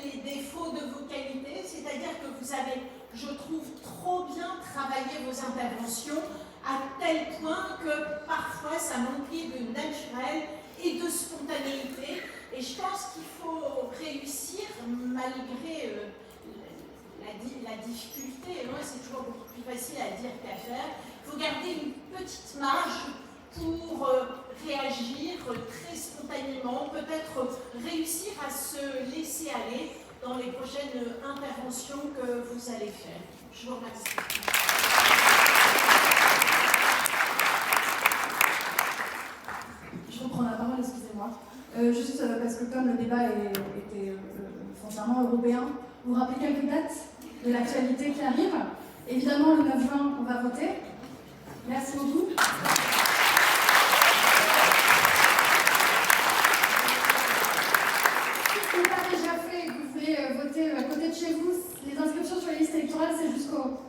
les défauts de vos qualités, c'est-à-dire que vous avez, je trouve, trop bien travaillé vos interventions, à tel point que parfois ça manquait de naturel et de spontanéité. Et je pense qu'il faut réussir, malgré la difficulté, et moi c'est toujours beaucoup plus facile à dire qu'à faire, il faut garder une petite marge pour réagir très spontanément, peut-être réussir à se laisser aller dans les prochaines interventions que vous allez faire. Je vous remercie. Je reprends la parole, excusez-moi. Juste parce parce que comme le débat était foncièrement européen, vous rappelez quelques dates de l'actualité qui arrive. Évidemment, le 9 juin, on va voter. Merci beaucoup. Si ce n'est pas déjà fait et que vous voulez voter à côté de chez vous, les inscriptions sur les listes électorales, c'est jusqu'au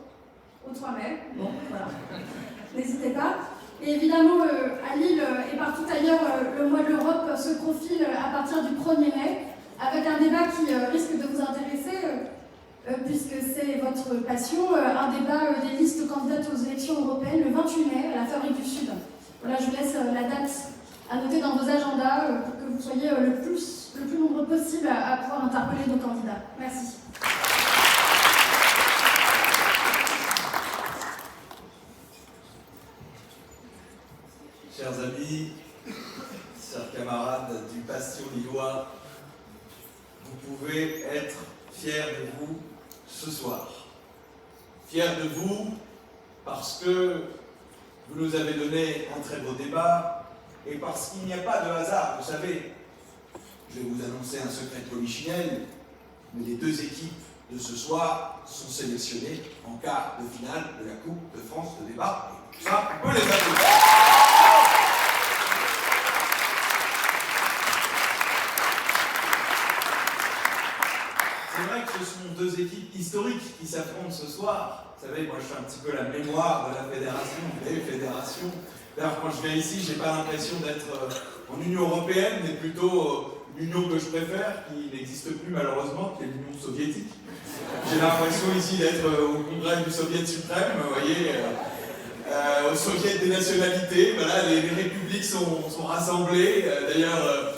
3 mai. Bon, voilà. N'hésitez pas. Et évidemment, à Lille et partout ailleurs, le mois de l'Europe se profile à partir du 1er mai, avec un débat qui risque de vous intéresser, puisque c'est votre passion, un débat des listes candidates aux élections européennes le 28 mai à la Fabrique du Sud. Voilà, je vous laisse la date à noter dans vos agendas pour que vous soyez le plus nombreux possible à pouvoir interpeller nos candidats. Merci. Chers amis, chers camarades du Bastion lillois, vous pouvez être fiers de vous ce soir. Fiers de vous parce que vous nous avez donné un très beau débat et parce qu'il n'y a pas de hasard. Vous savez, je vais vous annoncer un secret de polichinelle, mais les deux équipes de ce soir sont sélectionnées en quart de finale de la Coupe de France de débat. Et tout ça, on peut les applaudir. C'est vrai que ce sont deux équipes historiques qui s'affrontent ce soir. Vous savez, moi je fais un petit peu la mémoire de la fédération, des fédérations. D'ailleurs, quand je viens ici, j'ai pas l'impression d'être en Union européenne, mais plutôt l'union que je préfère, qui n'existe plus malheureusement, qui est l'Union soviétique. J'ai l'impression ici d'être au congrès du Soviet suprême, vous voyez, au Soviet des nationalités. Voilà, les républiques sont rassemblées. D'ailleurs,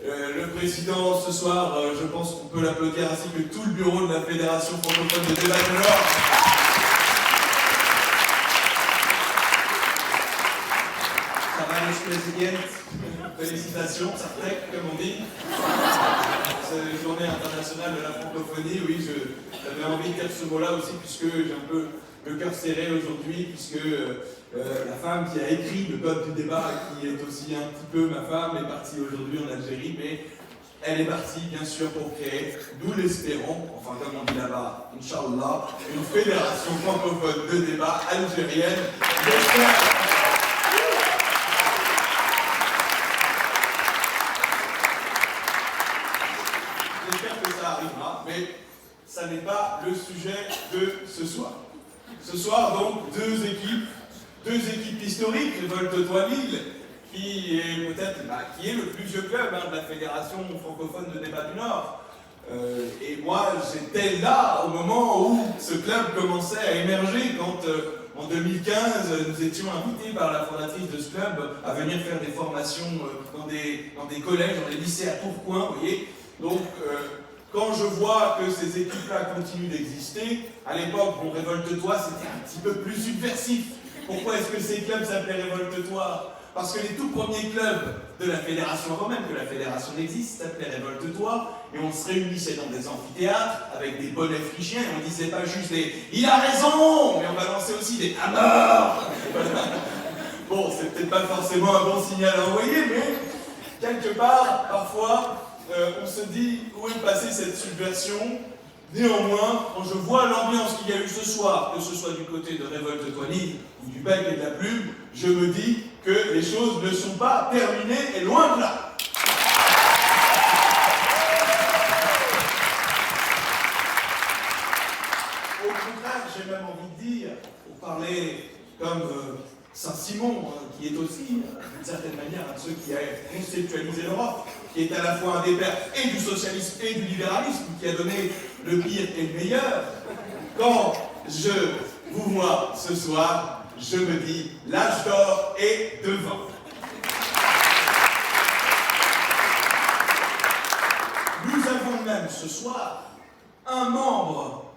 le président, ce soir, je pense qu'on peut l'applaudir, ainsi que tout le bureau de la Fédération francophone de débat du Nord. Ça va, le président. Félicitations, Sartek, comme on dit. C'est la journée internationale de la francophonie. Oui, j'avais envie de dire ce mot-là aussi, puisque j'ai un peu le cœur serré aujourd'hui, puisque la femme qui a écrit le code du débat, qui est aussi un petit peu ma femme, est partie aujourd'hui en Algérie, mais elle est partie bien sûr pour créer, nous l'espérons, enfin comme on dit là-bas, Inch'Allah, une fédération francophone de débat algérienne. J'espère que ça arrivera, mais ça n'est pas le sujet de ce soir. Ce soir, donc, deux équipes historiques, Révolte-toi Lille, qui est peut-être qui est le plus vieux club de la Fédération francophone de débat du Nord. Et moi, j'étais là au moment où ce club commençait à émerger, quand en 2015, nous étions invités par la fondatrice de ce club à venir faire des formations dans des collèges, dans des lycées à Tourcoing, vous voyez. Donc, quand je vois que ces équipes-là continuent d'exister, à l'époque, bon, Révolte-toi, c'était un petit peu plus subversif. Pourquoi est-ce que ces clubs s'appelaient Révolte-toi? Parce que les tout premiers clubs de la fédération, avant même que la fédération n'existe, s'appelaient Révolte-toi, et on se réunissait dans des amphithéâtres avec des bonnets frichiens, et on disait pas juste des « il a raison !» mais on balançait aussi des « à mort !» Bon, c'est peut-être pas forcément un bon signal à envoyer, mais quelque part, parfois, on se dit où est passée cette subversion. Néanmoins, quand je vois l'ambiance qu'il y a eu ce soir, que ce soit du côté de Révolte-toi Lille ou du bec et de la plume, je me dis que les choses ne sont pas terminées et loin de là. Au contraire, j'ai même envie de dire, pour parler comme Saint-Simon, qui est aussi, d'une certaine manière, un de ceux qui a conceptualisé l'Europe, qui est à la fois un des pères et du socialisme et du libéralisme, qui a donné le pire et le meilleur. Quand je vous vois ce soir, je me dis, l'âge d'or est devant. Nous avons même ce soir un membre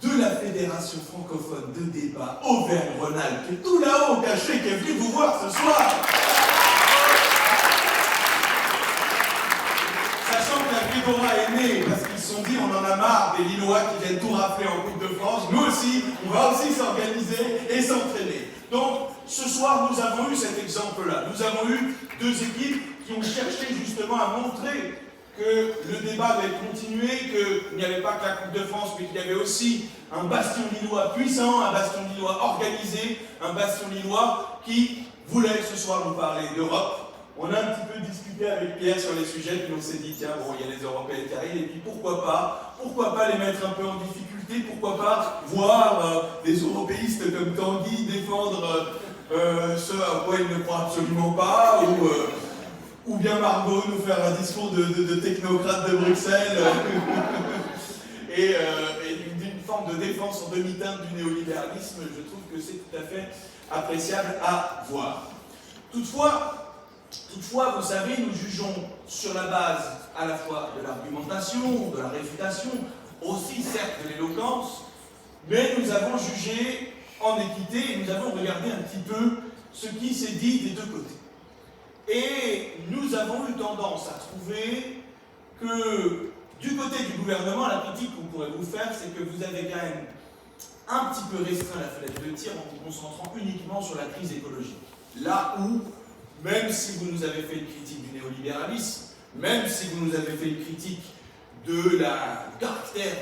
de la Fédération francophone de débat Auvergne-Rhône-Alpes, qui est tout là-haut caché, qui est venu vous voir ce soir. Sachant que la Fédora est née, parce qu'ils se sont dit on en a marre des Lillois qui viennent tout rafler en Coupe de France, nous aussi, on va aussi s'organiser et s'entraîner. Donc, ce soir, nous avons eu cet exemple-là. Nous avons eu deux équipes qui ont cherché justement à montrer que le débat devait continuer, qu'il n'y avait pas que la Coupe de France, mais qu'il y avait aussi un bastion lillois puissant, un bastion lillois organisé, un bastion lillois qui voulait ce soir nous parler d'Europe. On a un petit peu discuté avec Pierre sur les sujets, puis on s'est dit, tiens, bon, il y a les Européens qui arrivent, et puis pourquoi pas les mettre un peu en difficulté, pourquoi pas voir des européistes comme Tanguy défendre ce à quoi ils ne croient absolument pas, ou bien Margot nous faire un discours de technocrate de Bruxelles, et d'une forme de défense en demi-teinte du néolibéralisme. Je trouve que c'est tout à fait appréciable à voir. Toutefois, vous savez, nous jugeons sur la base à la fois de l'argumentation, de la réfutation, aussi certes de l'éloquence, mais nous avons jugé en équité et nous avons regardé un petit peu ce qui s'est dit des deux côtés. Et nous avons eu tendance à trouver que du côté du gouvernement, la critique qu'on pourrait vous faire, c'est que vous avez quand même un petit peu restreint la fenêtre de tir en vous concentrant uniquement sur la crise écologique. Là où, même si vous nous avez fait une critique du néolibéralisme, même si vous nous avez fait une critique du caractère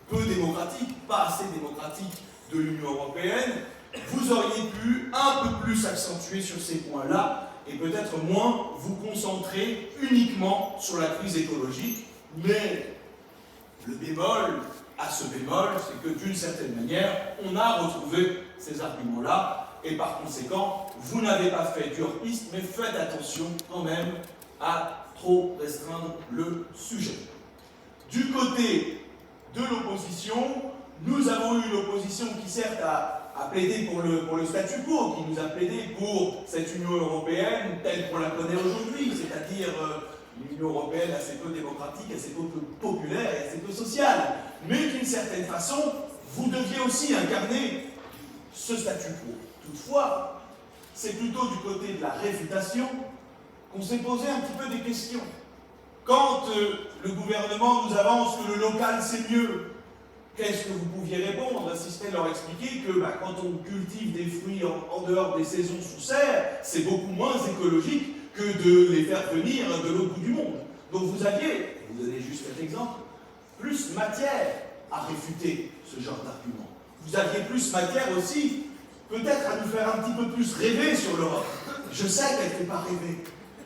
peu démocratique, pas assez démocratique de l'Union européenne, vous auriez pu un peu plus accentuer sur ces points-là et peut-être moins vous concentrer uniquement sur la crise écologique. Mais le bémol à ce bémol, c'est que d'une certaine manière, on a retrouvé ces arguments-là et par conséquent, vous n'avez pas fait du hors-piste, mais faites attention quand même à trop restreindre le sujet. Du côté de l'opposition, nous avons eu l'opposition qui certes a plaidé pour le statu quo, qui nous a plaidé pour cette Union européenne telle qu'on la connaît aujourd'hui, c'est-à-dire une Union européenne assez peu démocratique, assez peu populaire et assez peu sociale. Mais d'une certaine façon, vous deviez aussi incarner ce statu quo. Toutefois, c'est plutôt du côté de la réfutation qu'on s'est posé un petit peu des questions. Quand le gouvernement nous avance que le local c'est mieux, qu'est-ce que vous pouviez répondre si c'était leur expliquer que quand on cultive des fruits en dehors des saisons sous serre, c'est beaucoup moins écologique que de les faire venir de l'autre bout du monde. Donc vous aviez, je vous donnez juste cet exemple, plus matière à réfuter ce genre d'argument. Vous aviez plus matière aussi, peut-être à nous faire un petit peu plus rêver sur l'Europe. Je sais qu'elle ne fait pas rêver.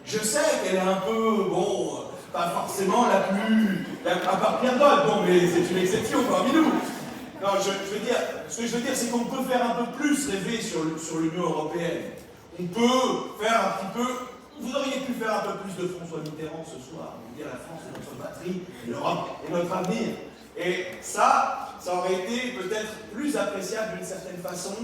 Je sais qu'elle est un peu, bon, pas forcément la plus, à part Pierre Dodd, bon, mais c'est une exception parmi nous. Non, ce que je veux dire, c'est qu'on peut faire un peu plus rêver sur l'Union européenne. On peut faire un petit peu, vous auriez pu faire un peu plus de François Mitterrand ce soir, vous dire la France est notre patrie, l'Europe est notre avenir. Et ça aurait été peut-être plus appréciable d'une certaine façon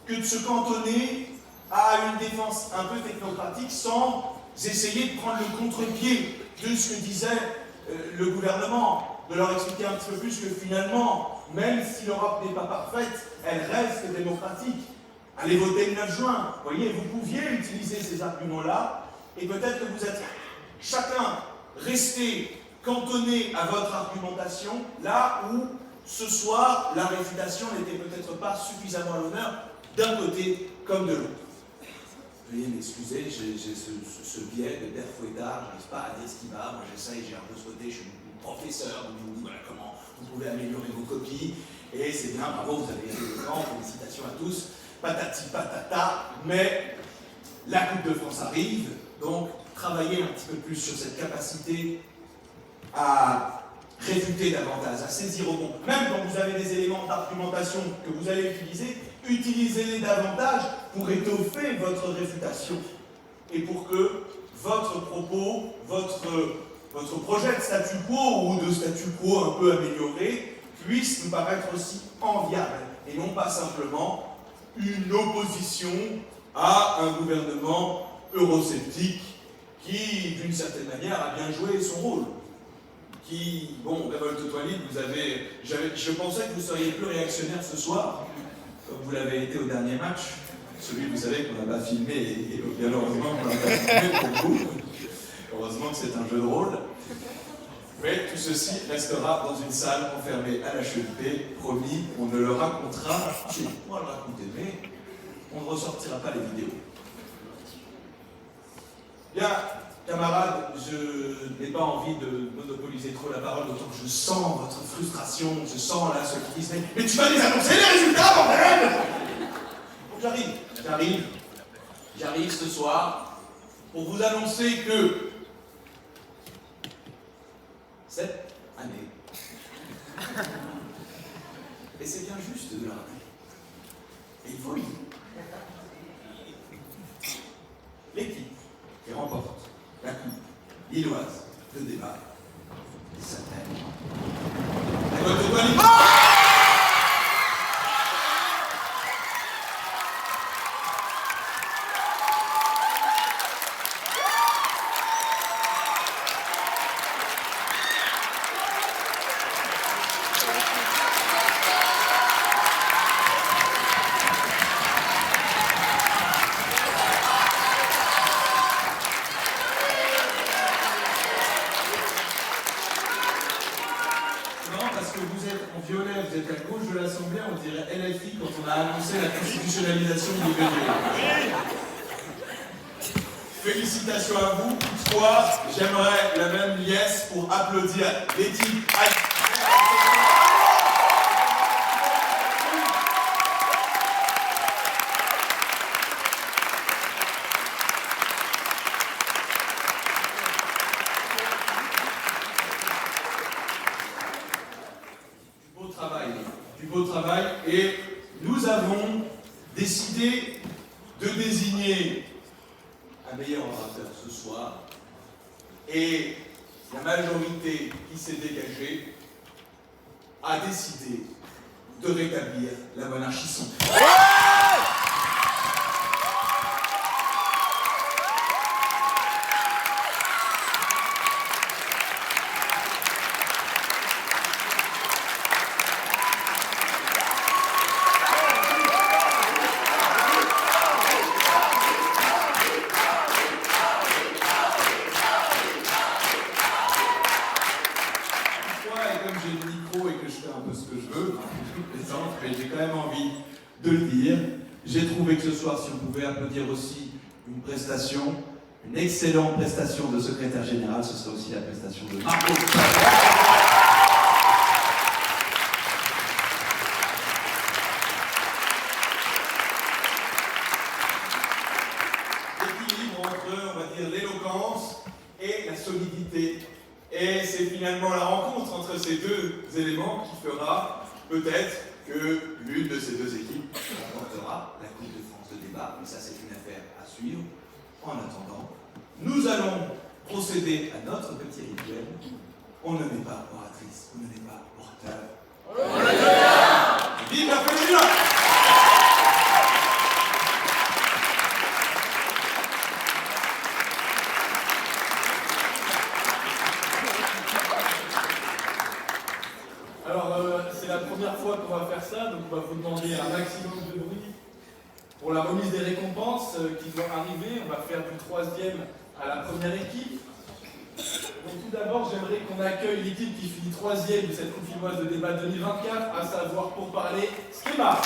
que de se cantonner à une défense un peu technocratique sans essayer de prendre le contre-pied de ce que disait le gouvernement, de leur expliquer un petit peu plus que finalement, même si l'Europe n'est pas parfaite, elle reste démocratique. Allez voter le 9 juin. Vous voyez, vous pouviez utiliser ces arguments-là, et peut-être que vous êtes chacun resté cantonné à votre argumentation, là où ce soir, la réfutation n'était peut-être pas suffisamment à l'honneur d'un côté comme de l'autre. Veuillez m'excuser, j'ai ce biais de père fouettard, je n'arrive pas à dire ce qui va, moi j'essaye, j'ai un peu ce côté, je suis professeur, donc je vous dis voilà comment vous pouvez améliorer vos copies, et c'est bien, bravo, vous avez été élégant, félicitations à tous, patati patata, mais la Coupe de France arrive, donc travaillez un petit peu plus sur cette capacité à réfuter davantage, à saisir au bon. Même quand vous avez des éléments d'argumentation que vous allez utiliser, utilisez-les davantage pour étoffer votre réfutation et pour que votre propos, votre projet de statu quo ou de statu quo un peu amélioré puisse nous paraître aussi enviable et non pas simplement une opposition à un gouvernement eurosceptique qui, d'une certaine manière, a bien joué son rôle. Qui, bon, révolte-toi libre, je pensais que vous seriez plus réactionnaire ce soir, comme vous l'avez été au dernier match, celui, vous savez, qu'on n'a pas filmé, et bien heureusement qu'on n'a pas filmé pour vous. Heureusement que c'est un jeu de rôle. Mais tout ceci restera dans une salle enfermée à la HEP, promis, on ne le racontera, je pourrais le raconter, mais on ne ressortira pas les vidéos. Bien, Camarades, je n'ai pas envie de monopoliser trop la parole, d'autant que je sens votre frustration, je sens là ceux qui disent mais tu vas les annoncer les résultats, bordel! Donc j'arrive ce soir pour vous annoncer que cette année, et c'est bien juste de la rappeler, et il faut le dire, l'équipe qui remporte la coupe lilloise de débat s'appelle la Côte de Lille. Félicitations à vous. Toutefois, j'aimerais la même liesse pour applaudir l'équipe. Du beau travail. Et nous avons décidé de désigner un meilleur orateur ce soir, et la majorité qui s'est dégagée a décidé de rétablir la monarchie son. J'ai trouvé que ce soir, si on pouvait applaudir aussi une excellente prestation de secrétaire général, ce serait aussi la prestation de Marco. L'équilibre entre, on va dire, l'éloquence et la solidité. Et c'est finalement la rencontre entre ces deux éléments qui fera peut-être que l'une de ces deux équipes remportera la Coupe de France de débat, mais ça c'est une affaire à suivre. En attendant, nous allons procéder à notre petit rituel. On ne met pas oratrice, on ne met pas orateur. Vive la féminin! C'est la première fois qu'on va faire ça, donc on va vous demander un maximum de bruit pour la remise des récompenses qui vont arriver. On va faire du 3e à la première équipe. Donc tout d'abord, j'aimerais qu'on accueille l'équipe qui finit 3e de cette Coupe lilloise de débat 2024, à savoir pour parler Schema.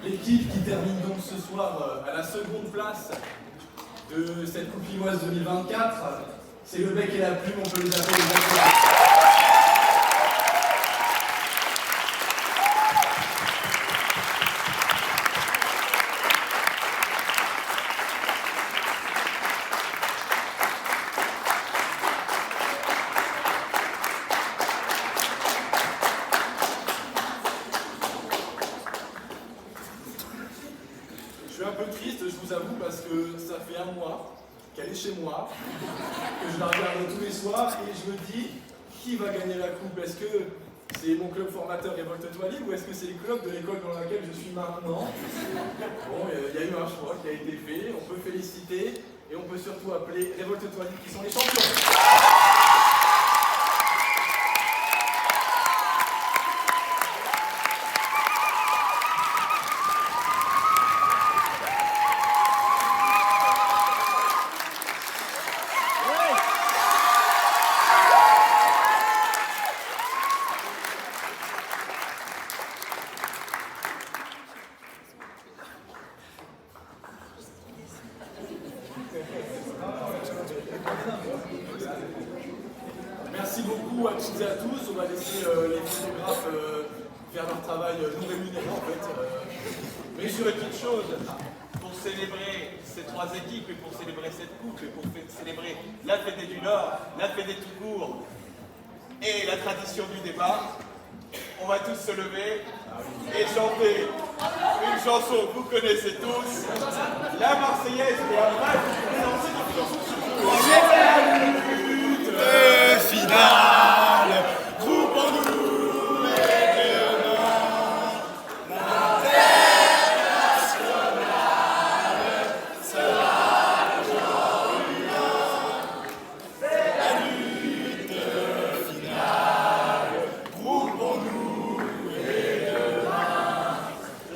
L'équipe qui termine donc ce soir à la seconde place de cette Coupe lilloise 2024, c'est le bec et la plume, on peut les appeler les acteurs. Je suis un peu triste, je vous avoue, parce que ça fait un mois qu'elle est chez moi, que je la regarde tous les soirs et je me dis qui va gagner la coupe. Est-ce que c'est mon club formateur Révolte-toi Libre ou est-ce que c'est les clubs de l'école dans laquelle je suis maintenant? Bon, il y a eu un choix qui a été fait, on peut féliciter et on peut surtout appeler Révolte-toi Libre qui sont les champions. Merci beaucoup à toutes et à tous. On va laisser les photographes faire leur travail non rémunéré en fait. Mais sur une petite chose, pour célébrer ces trois équipes et pour célébrer cette coupe et pour célébrer la Fédé du Nord, la Fédé tout court et la tradition du débat, on va tous se lever et chanter une chanson que vous connaissez tous, la Marseillaise, et après vous pouvez lancer notre chanson sur le finale, groupons-nous et demain, l'international sera le genre humain. C'est la lutte finale, groupons-nous et demain,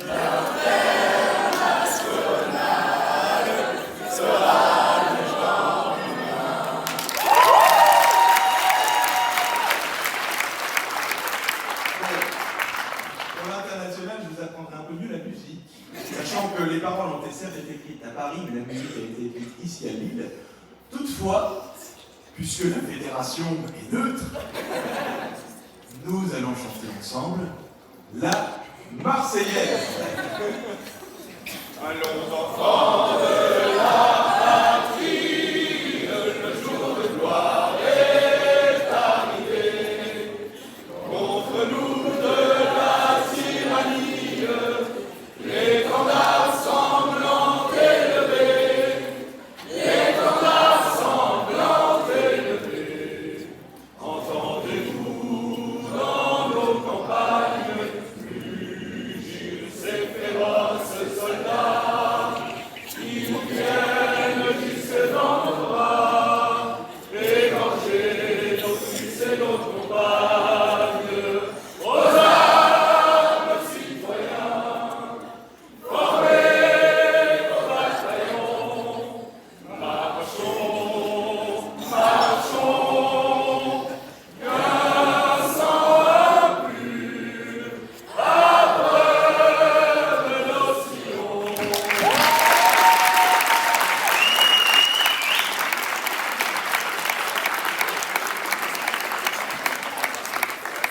l'international sera le genre humain. Pour l'international, je vous apprendrai un peu mieux la musique, sachant que les paroles ont certes été écrites à Paris, mais la musique a été écrite ici à Lille. Toutefois, puisque la fédération est neutre, nous allons chanter ensemble la Marseillaise. Allons enfants de la patrie, le jour de gloire est arrivé. Contre nous de la tyrannie, l'étendard sanglant élevé, l'étendard sanglant élevé. Entendez-vous dans nos campagnes mugir ces féroces soldats qui nous viennent jusque dans nos bras, égorger nos fils et nos compagnes. Aux armes, citoyens, formez vos bataillons, marchons, marchons, qu'un sang impur abreuve nos sillons.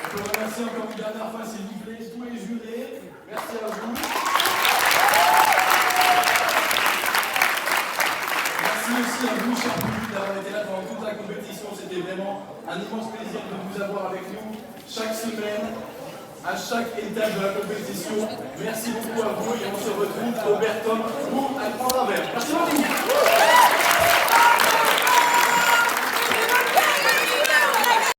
On peut remercier encore une dernière fois, s'il vous plaît, tous les jurés. Merci à vous. Merci aussi à vous, chers publics, d'avoir été là pendant toute la compétition. C'était vraiment un immense plaisir de vous avoir avec nous chaque semaine, à chaque étape de la compétition. Merci beaucoup à vous et on se retrouve au Berton pour un grand verre. Merci beaucoup.